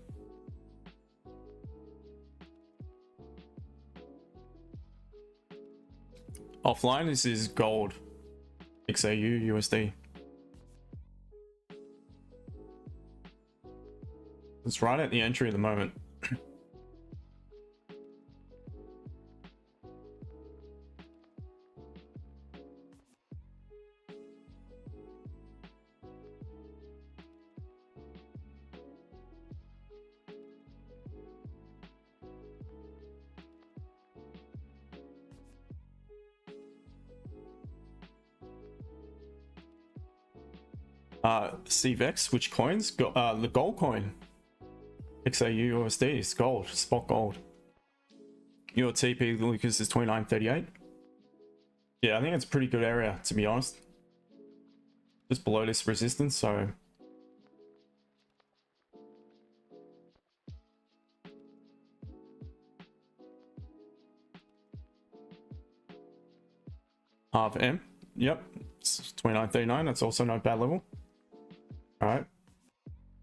Offline, this is gold. XAUUSD. It's right at the entry at the moment. CVEX, which coins? The gold coin. XAUUSD is gold, spot gold. Your TP, Lucas, is 29.38. Yeah, I think it's a pretty good area, to be honest. Just below this resistance, so... half M, yep, it's 29.39, that's also not a bad level. Alright,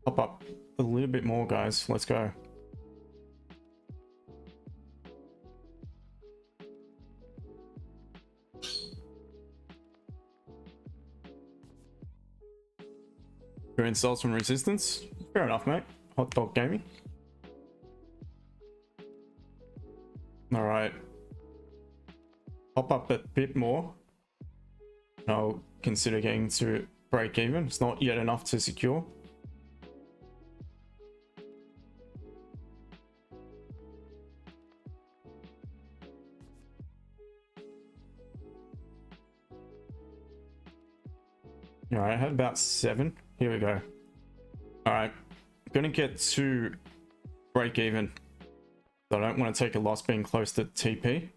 pop up a little bit more, guys, let's go. Your insults from resistance, fair enough, mate. Hot Dog Gaming. Alright, pop up a bit more. I'll consider getting to break even. It's not yet enough to secure. All right, I had about 7. Here we go. All right, I'm gonna get to break even. So I don't want to take a loss being close to TP.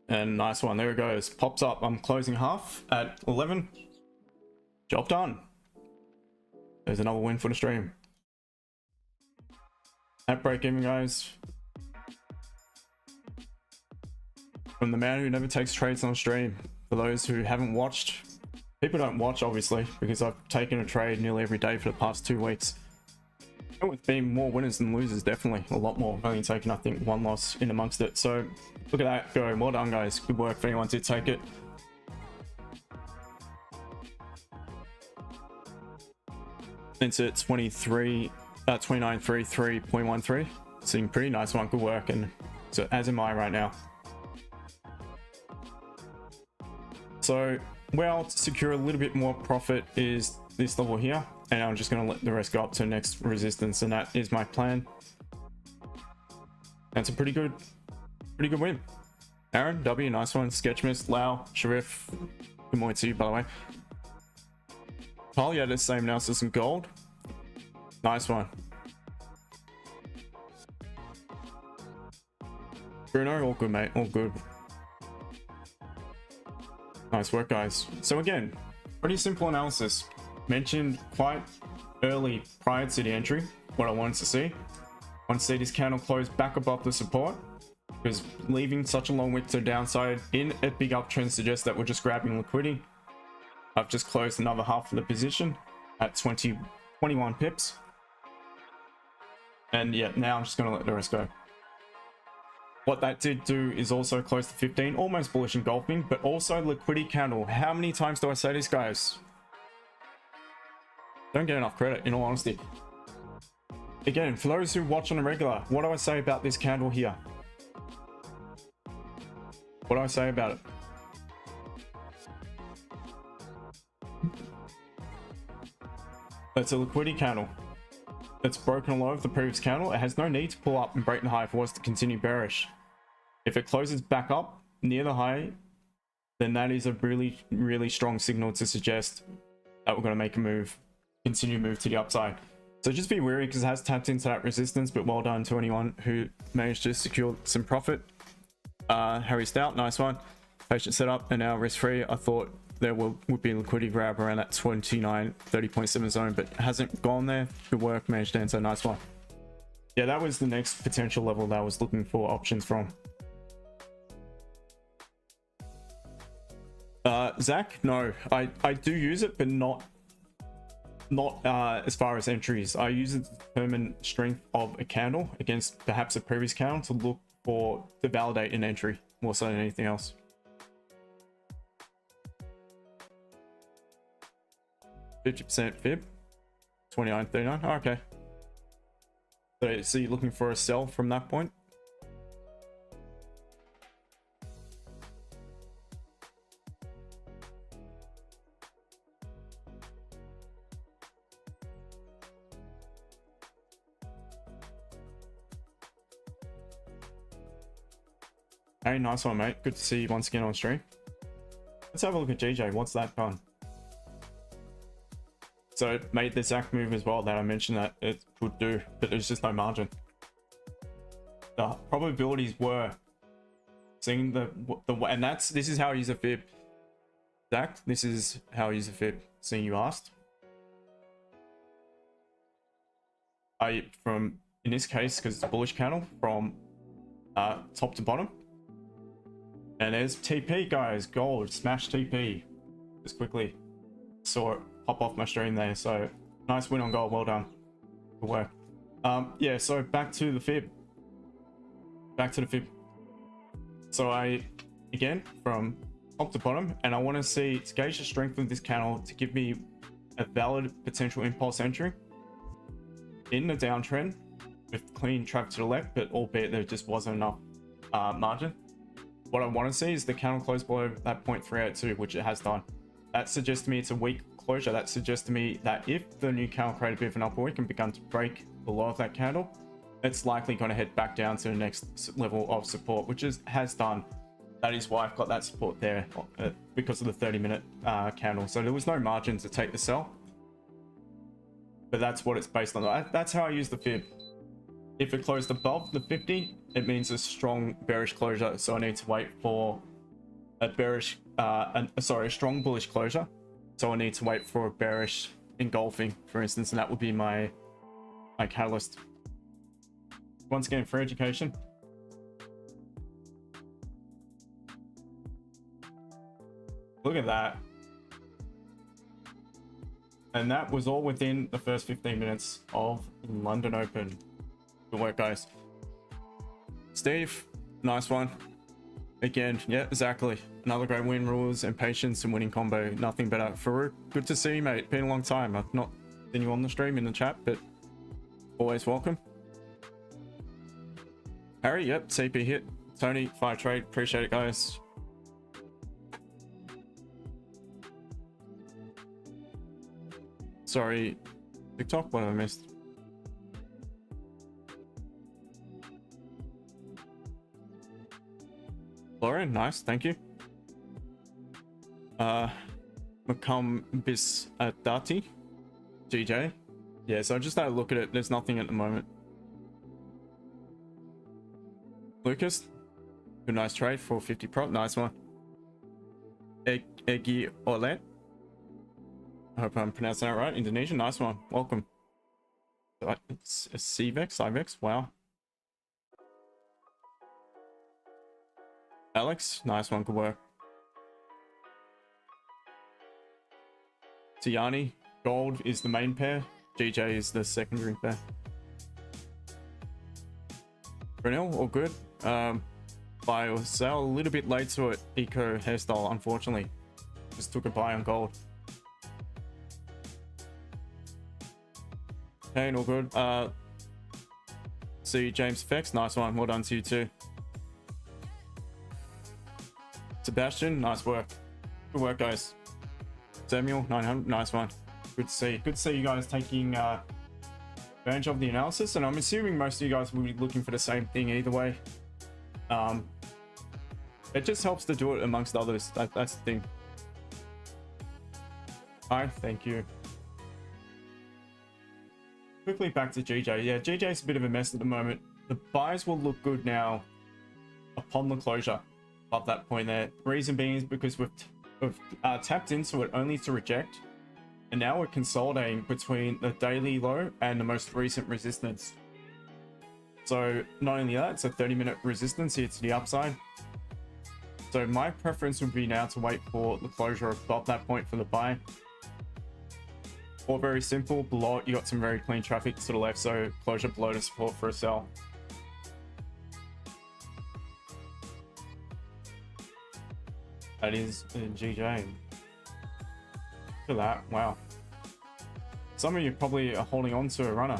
And nice one, there it goes. Pops up, I'm closing half at 11. Job done. There's another win for the stream. At break even, guys. From the man who never takes trades on stream. For those who haven't watched, people don't watch obviously, because I've taken a trade nearly every day for the past 2 weeks. And with being more winners than losers, definitely a lot more. I've only taken, I think, 1 loss in amongst it. So look at that go. Well done, guys. Good work if anyone did take it. Since it's 29.33.13. Seeing pretty nice one. Good work. And so as am I right now. So where I'll secure a little bit more profit is this level here. And I'm just going to let the rest go up to next resistance. And that is my plan. That's a pretty good win. Aaron, W, nice one. Sketchmist, Lau, Sharif, good morning to you, by the way. Polly had the same analysis in gold. Nice one. Bruno, all good, mate. All good. Nice work, guys. So again, pretty simple analysis. Mentioned quite early prior to the entry what I wanted to see. I want to see this candle close back above the support, because leaving such a long wick to the downside in a big uptrend suggests that we're just grabbing liquidity. I've just closed another half of the position at 21 pips. And yeah, now I'm just going to let the rest go. What that did do is also close to 15, almost bullish engulfing, but also liquidity candle. How many times do I say this, guys? Don't get enough credit, in all honesty. Again, for those who watch on a regular, what do I say about this candle here? What do I say about it? It's a liquidity candle. It's broken all over the previous candle. It has no need to pull up and break the high if it wants to continue bearish. If it closes back up near the high, then that is a really, really strong signal to suggest that we're going to make a move, continue move to the upside. So just be wary because it has tapped into that resistance, but well done to anyone who managed to secure some profit. Harry Stout, nice one. Patient setup and now risk free. I thought there would be a liquidity grab around that 29.30.7 zone, but hasn't gone there. Good work, managed to answer. Nice one. Yeah, that was the next potential level that I was looking for options from. Zach, no, I do use it, but not as far as entries. I use it to determine strength of a candle against perhaps a previous candle to look for, to validate an entry more so than anything else. %, fib 29.39. Oh, okay, so you're looking for a sell from that point. Hey, nice one, mate. Good to see you once again on stream. Let's have a look at GJ. What's that done? So it made the Zach move as well that I mentioned that it could do, but there's just no margin. The probabilities were seeing and this is how I use a fib. Zach, this is how I use a fib. Seeing you asked. In this case, because it's a bullish candle from top to bottom. And there's TP, guys. Gold, smash TP. Just quickly saw it pop off my stream there. So nice win on gold. Well done. Good work. Yeah, so back to the fib. So again, from top to bottom, and I want to see, to gauge the strength of this candle to give me a valid potential impulse entry in the downtrend with clean traffic to the left, but albeit there just wasn't enough margin. What I want to see is the candle close below that 0.382, which it has done. That suggests to me it's a weak closure. That suggests to me that if the new candle created a bit of an upper week and begun to break the low of that candle, it's likely going to head back down to the next level of support, which has done. That is why I've got that support there because of the 30-minute candle. So there was no margin to take the sell, but that's what it's based on. That's how I use the fib. If it closed above the 50, it means a strong bearish closure. So I need to wait for a strong bullish closure. So I need to wait for a bearish engulfing, for instance, and that would be my catalyst. Once again, free education. Look at that. And that was all within the first 15 minutes of London Open. Good work, guys. Steve, nice one. Again, yeah, exactly. Another great win. Rules and patience and winning combo. Nothing better. Farouk, good to see you, mate. Been a long time. I've not seen you on the stream in the chat, but always welcome. Harry, yep, CP hit. Tony, fire trade. Appreciate it, guys. Sorry, TikTok, what have I missed? Lauren, nice, thank you. Macum bis Dati, GJ. Yeah, so I just had a look at it. There's nothing at the moment. Lucas, good, nice trade for 50 prop. Nice one. Egi Olet. I hope I'm pronouncing that right. Indonesian, nice one. Welcome. It's a Civex. Wow. Alex, nice one. Good work. Tiani, gold is the main pair. GJ is the secondary pair. Brunel, all good. Buy or sell, a little bit late to it. Eco hairstyle, unfortunately. Just took a buy on gold. Okay, all good. See you, James Fex. Nice one. Well done to you too. Sebastian, nice work. Good work, guys. Samuel, 900. Nice one. Good to see. Good to see you guys taking advantage of the analysis. And I'm assuming most of you guys will be looking for the same thing either way. It just helps to do it amongst others. That's the thing. Hi, thank you. Quickly back to GJ. Yeah, GJ's a bit of a mess at the moment. The buys will look good now upon the closure of that point there. Reason being is because we've tapped into it only to reject, and now we're consolidating between the daily low and the most recent resistance. So not only that, it's a 30-minute resistance here to the upside. So my preference would be now to wait for the closure above that point for the buy. Or very simple, below it, you got some very clean traffic to the left, so closure below to support for a sell. That is GJ. Look at that, wow. Some of you probably are holding on to a runner.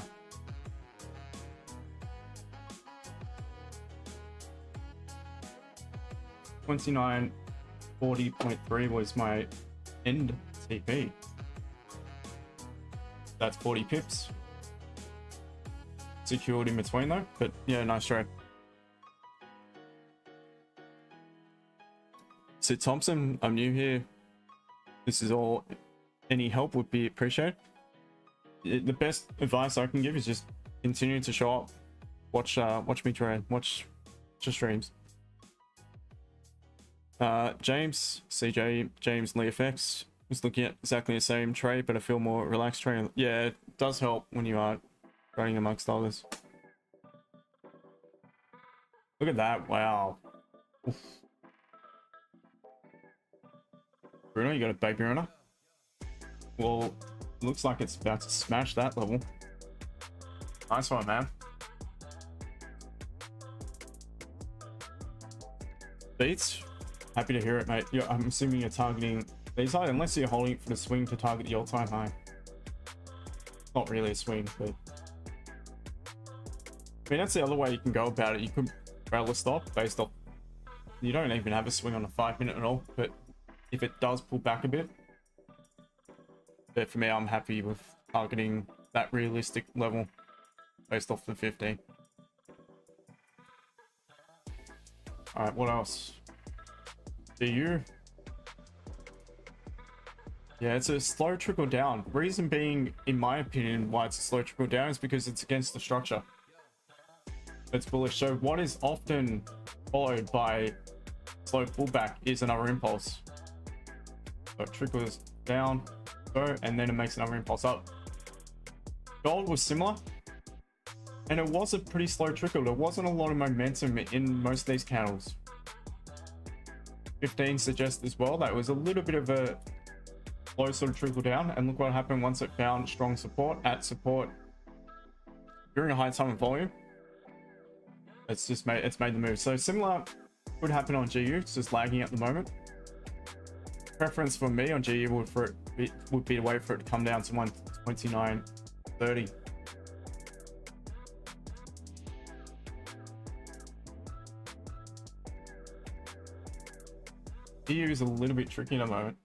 $29.40.3 was my end TP. That's 40 pips. Secured in between though, but yeah, nice trade. So Thompson, I'm new here. This is all. Any help would be appreciated. The best advice I can give is just continue to show up. Watch me trade. Watch your streams. James, CJ, James Lee FX was looking at exactly the same trade, but I feel more relaxed trading. Yeah, it does help when you are trading amongst others. Look at that! Wow. Oof. Bruno, you got a baby runner? Well, looks like it's about to smash that level. Nice one, man. Beats, happy to hear it, mate. I'm assuming you're targeting these high, unless you're holding it for the swing to target the all-time high. Not really a swing, but I mean that's the other way you can go about it. You could trail a stop based off. You don't even have a swing on a 5-minute at all, but if it does pull back a bit. But for me, I'm happy with targeting that realistic level based off the 15. All right, what else? DU. Yeah, it's a slow trickle down. Reason being, in my opinion, why it's a slow trickle down is because it's against the structure. It's bullish. So what is often followed by slow pullback is another impulse. So it trickles down, go, and then it makes another impulse up. Gold was similar, and it was a pretty slow trickle. There wasn't a lot of momentum in most of these candles. 15 suggests as well that was a little bit of a slow sort of trickle down, and look what happened once it found strong support at support during a high time of volume. It's made the move. So similar would happen on GU. It's just lagging at the moment. Preference for me on GU would be to wait for it to come down to 129.30. GU is a little bit tricky at the moment.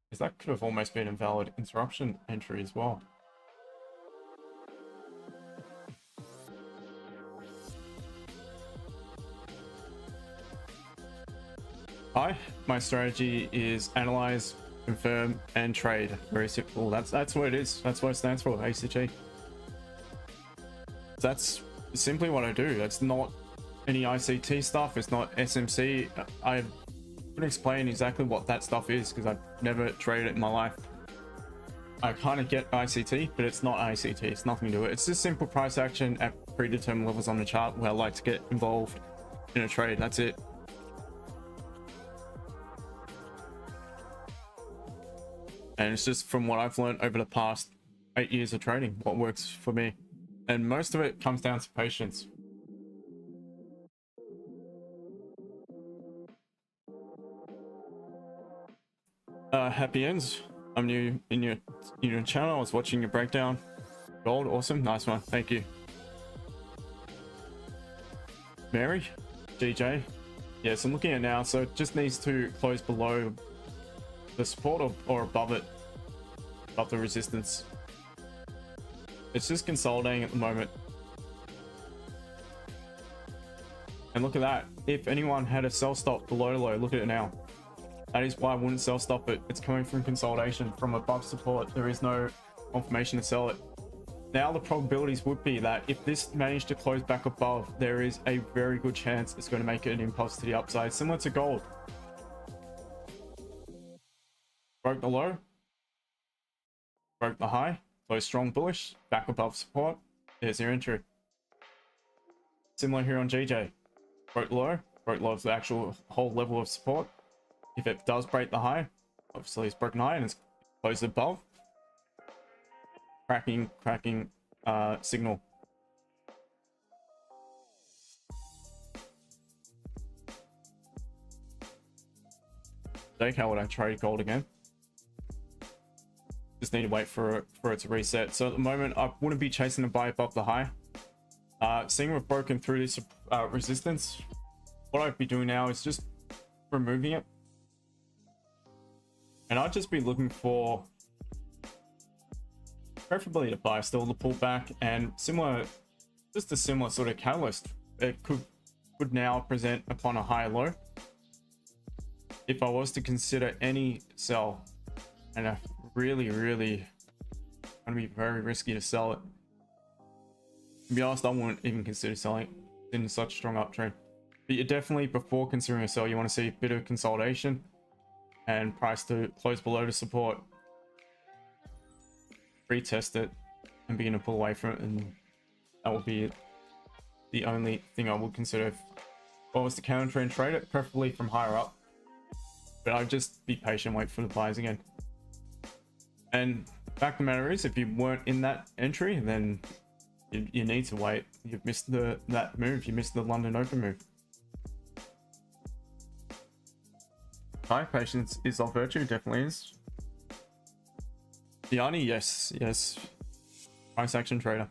Because that could have almost been a valid interruption entry as well. Hi, my strategy is analyze, confirm, and trade. Very simple. That's what it is. That's what it stands for, A.C.T. That's simply what I do. That's not any I.C.T. stuff. It's not SMC. I couldn't explain exactly what that stuff is because I've never traded it in my life. I kind of get I.C.T., but it's not I.C.T. It's nothing to do with it. It's just simple price action at predetermined levels on the chart where I like to get involved in a trade. That's it. And it's just from what I've learned over the past 8 years of trading, what works for me. And most of it comes down to patience. Happy ends. I'm new in your channel. I was watching your breakdown. Gold, awesome, nice one, thank you. Mary, GJ. Yes, I'm looking at it now. So it just needs to close below the support or above it, above the resistance. It's just consolidating at the moment. And look at that. If anyone had a sell stop below the low, look at it now. That is why I wouldn't sell stop it. It's coming from consolidation from above support. There is no confirmation to sell it. Now the probabilities would be that if this managed to close back above, there is a very good chance it's going to make it an impulse to the upside, similar to gold. Broke the low, broke the high, close strong bullish, back above support. There's your entry. Similar here on GJ. Broke low of the actual whole level of support. If it does break the high, obviously it's broken high and it's closed above. Cracking signal. Today, how would I trade gold again? Just need to wait for it to reset. So at the moment, I wouldn't be chasing a buy above the high. Seeing we've broken through this resistance, what I'd be doing now is just removing it. And I'd just be looking for preferably to buy still the pullback and similar, just a similar sort of catalyst. It could now present upon a higher low. If I was to consider any sell, and I really gonna be very risky to sell it. To be honest, I wouldn't even consider selling in such a strong uptrend. But you definitely, before considering a sell, you want to see a bit of consolidation and price to close below the support. Retest it and begin to pull away from it, and that would be the only thing I would consider if I was to counter trend trade it, preferably from higher up. But I'd just be patient, wait for the buys again. And the fact of the matter is, if you weren't in that entry, then you need to wait. You've missed that move. You missed the London Open move. High patience is of virtue, definitely is. Diani, yes. Price action trader.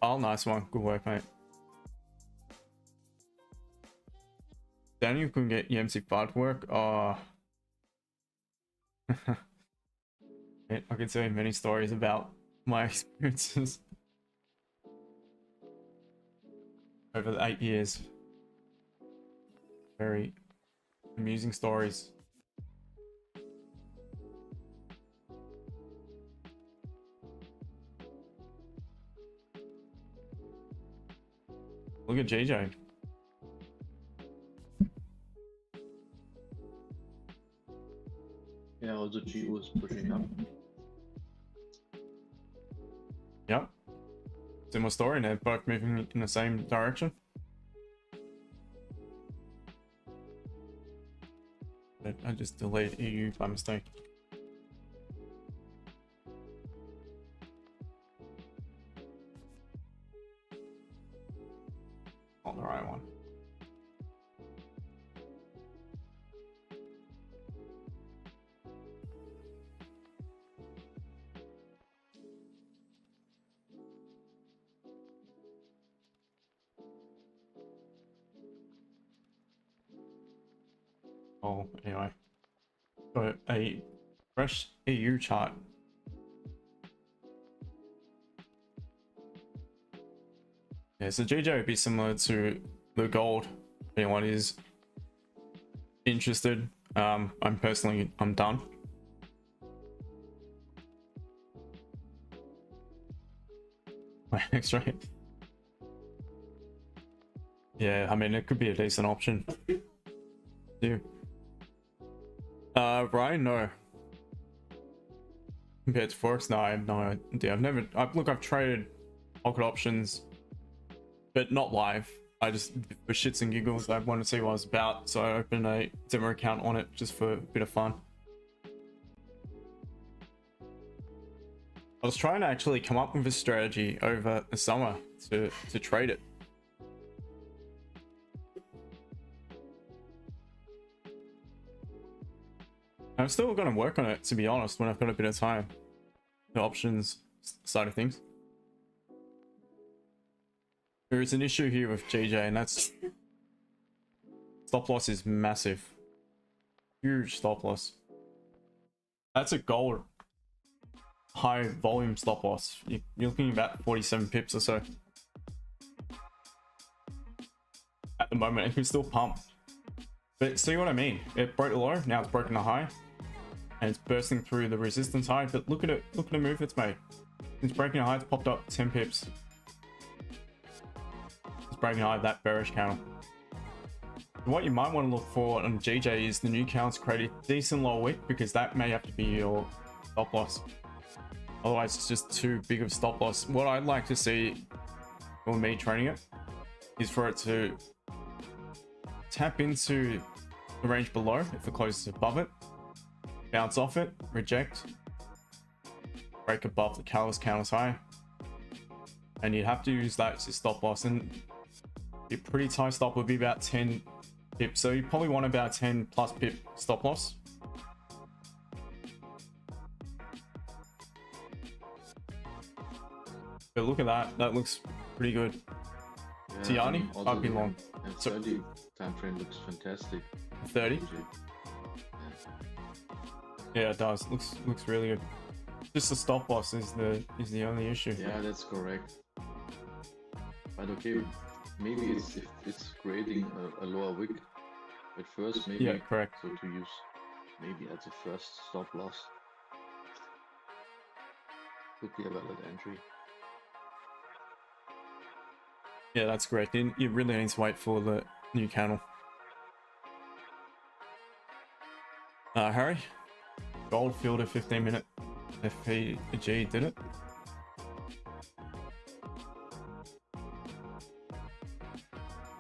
Oh, nice one. Good work, mate. Daniel couldn't get EMC5 to work. Oh. I could tell you many stories about my experiences over the 8 years. Very amusing stories. Look at GJ. Yeah, also GU is pushing up. Yep. Similar story, and they're both moving in the same direction. But I just deleted EU by mistake. On the right one. Oh, anyway, got a fresh EU chart. Yeah, so GJ would be similar to the gold. If anyone is interested, I'm done. My next rate. Yeah, I mean, it could be a decent option. Yeah. Ryan, no. Compared to Forex, no, I have no idea. I've traded pocket options, but not live. I just, for shits and giggles, I wanted to see what I was about, so I opened a demo account on it just for a bit of fun. I was trying to actually come up with a strategy over the summer to trade it. I'm still going to work on it, to be honest, when I've got a bit of time. The options side of things. There is an issue here with GJ, and that's stop loss is massive. Huge stop loss. That's a gold high volume stop loss. You're looking about 47 pips or so. At the moment, it can still pump. But see what I mean? It broke the low, now it's broken the high. And it's bursting through the resistance high, but look at it, look at the move it's made. Since breaking a high, it's popped up 10 pips. It's breaking a high of that bearish candle. What you might want to look for on GJ is the new candles create a decent lower wick, because that may have to be your stop loss. Otherwise, it's just too big of a stop loss. What I'd like to see for me trading it is for it to tap into the range below if it closes above it, bounce off it, reject, break above the catalyst candles high, and you'd have to use that as your stop loss. And your pretty tight stop would be about 10 pips, so you probably want about 10 plus pip stop loss. But look at that, that looks pretty good. Yeah, Tiani, I'd be long. And 30 time frame looks fantastic. 30? Yeah, it does. Looks really good. Just the stop loss is the only issue. Yeah, that's correct. But okay, maybe it's if it's creating a lower wick at first, maybe. Yeah, correct. So to use maybe as a first stop loss could be a valid entry. Yeah, that's correct. You really need to wait for the new candle. Harry, gold field a 15-minute FPG did it.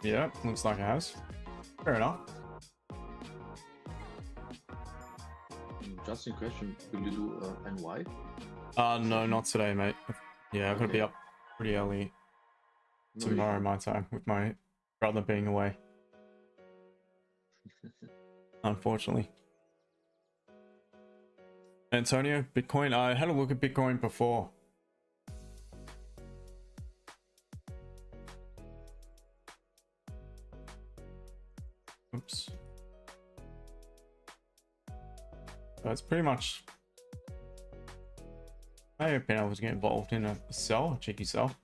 Yeah, looks like it has. Fair enough. Just in question, will you do NY? No, not today, mate. Yeah, I've got to be up pretty early tomorrow my time, with my brother being away. Unfortunately. Antonio, Bitcoin. I had a look at Bitcoin before. Oops. It's pretty much. I have been able to get involved in a sell, a cheeky sell.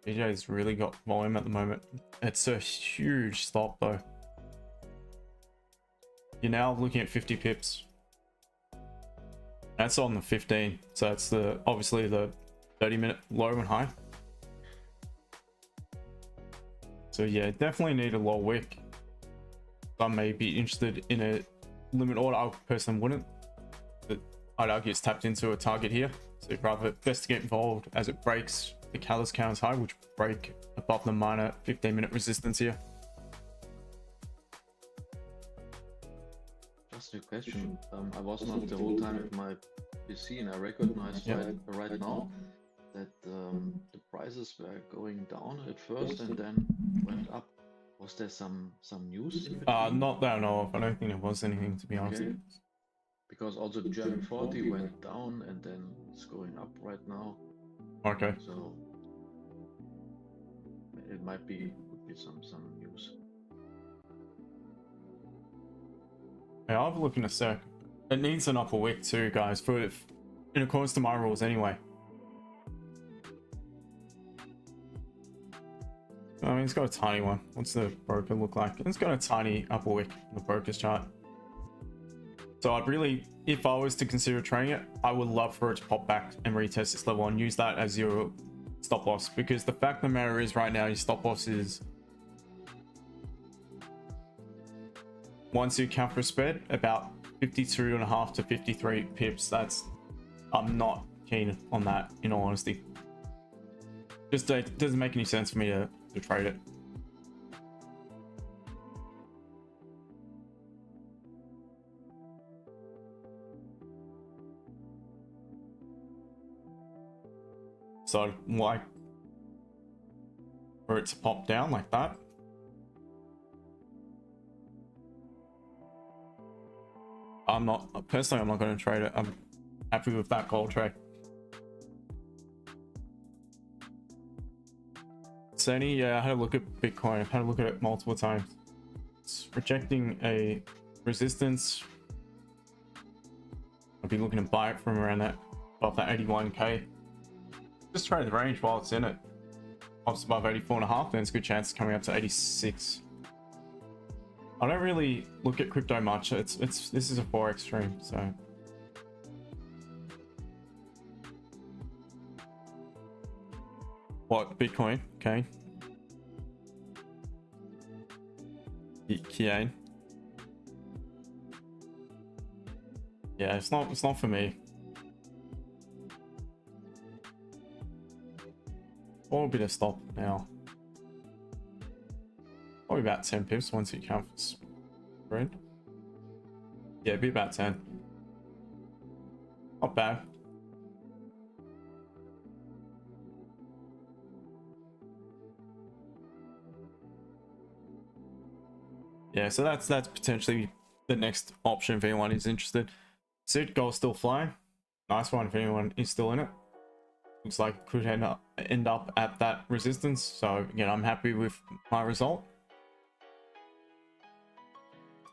DJ's really got volume at the moment. It's a huge stop though. You're now looking at 50 pips. That's on the 15, so that's the obviously the 30-minute low and high. So yeah, definitely need a low wick. I may be interested in a limit order. I personally wouldn't, but I'd argue it's tapped into a target here. So you'd rather best to get involved as it breaks the catalyst counts high, which break above the minor 15-minute resistance here. Just a question. I was not the whole time at my PC, and I recognized right now that the prices were going down at first and then went up. Was there some news? Not that I know of. I don't think there was anything, to be honest. Okay. Because also the German 40 went down and then it's going up right now. Okay. So it might be some news. Yeah, I'll have a look in a sec. It needs an upper wick too, guys, for in accordance to my rules anyway. I mean, it's got a tiny one. What's the broker look like? It's got a tiny upper wick in the broker's chart. So I'd really, if I was to consider trading it, I would love for it to pop back and retest this level and use that as your stop loss, because the fact of the matter is right now your stop loss is, once you account for spread, about 52.5 to 53 pips. That's, I'm not keen on that, in all honesty. Just it doesn't make any sense for me to trade it. So like for it to pop down like that. I'm not personally, I'm not going to trade it. I'm happy with that gold trade. Sony, yeah, I had a look at Bitcoin. I've had a look at it multiple times. It's rejecting a resistance. I'll be looking to buy it from around that, above that 81k. Just trade the range while it's in it. Pops above 84.5, then it's a good chance it's coming up to 86. I don't really look at crypto much. This is a Forex stream, so. What, Bitcoin? Okay. Kian. Yeah, it's not for me. Or a bit of stop now. Probably about 10 pips once you count for spread. Yeah, be about 10. Not bad. Yeah, so that's potentially the next option if anyone is interested. A.C.T gold still flying. Nice one if anyone is still in it. Looks like it could end up at that resistance. So again, I'm happy with my result.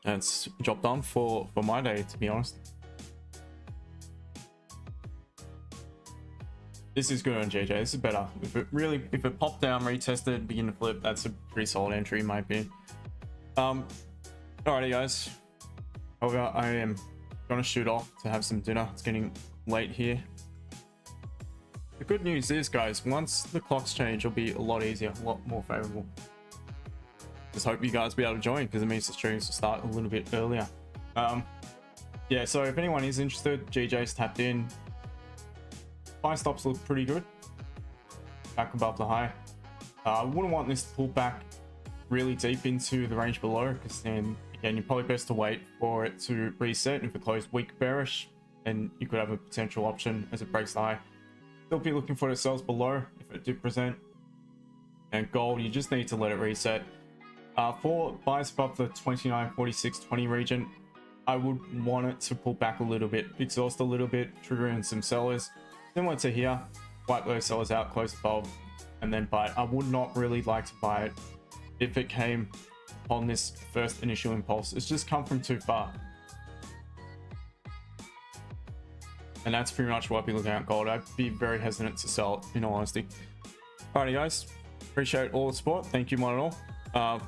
And it's job done for my day, to be honest. This is good on JJ. This is better. If it popped down, retested, begin to flip, that's a pretty solid entry in my opinion. Alrighty guys. However, I am gonna shoot off to have some dinner. It's getting late here. The good news is, guys, once the clocks change, it'll be a lot easier, a lot more favorable. Just hope you guys be able to join because it means the streams will start a little bit earlier. Yeah, so if anyone is interested, GJ's tapped in. Buy stops look pretty good. Back above the high. I wouldn't want this to pull back really deep into the range below because then again, you're probably best to wait for it to reset. If it closed weak bearish, then you could have a potential option as it breaks the high. Still be looking for the sells below if it did present. And gold, you just need to let it reset. For buys above the 29.46.20 region, I would want it to pull back a little bit, exhaust a little bit, triggering some sellers. Similar to here, wipe those sellers out, close above, and then buy it. I would not really like to buy it if it came on this first initial impulse. It's just come from too far. And that's pretty much what I'd be looking at gold. I'd be very hesitant to sell it, in all honesty. Alrighty guys, appreciate all the support. Thank you, one and all.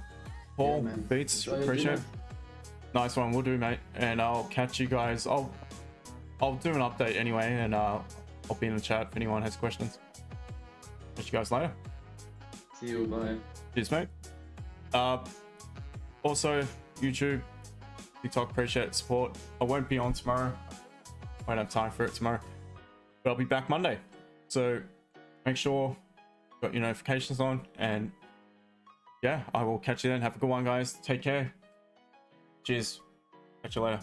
Paul, yeah, Beats, appreciate it. Nice one, will do, mate. And I'll catch you guys. I'll do an update anyway, and I'll be in the chat if anyone has questions. Catch you guys later. See you, bye. Cheers, mate. Also, YouTube, TikTok, appreciate the support. I won't be on tomorrow. I won't have time for it tomorrow, but I'll be back Monday. So make sure you've got your notifications on, and yeah, I will catch you then. Have a good one, guys. Take care. Cheers. Catch you later.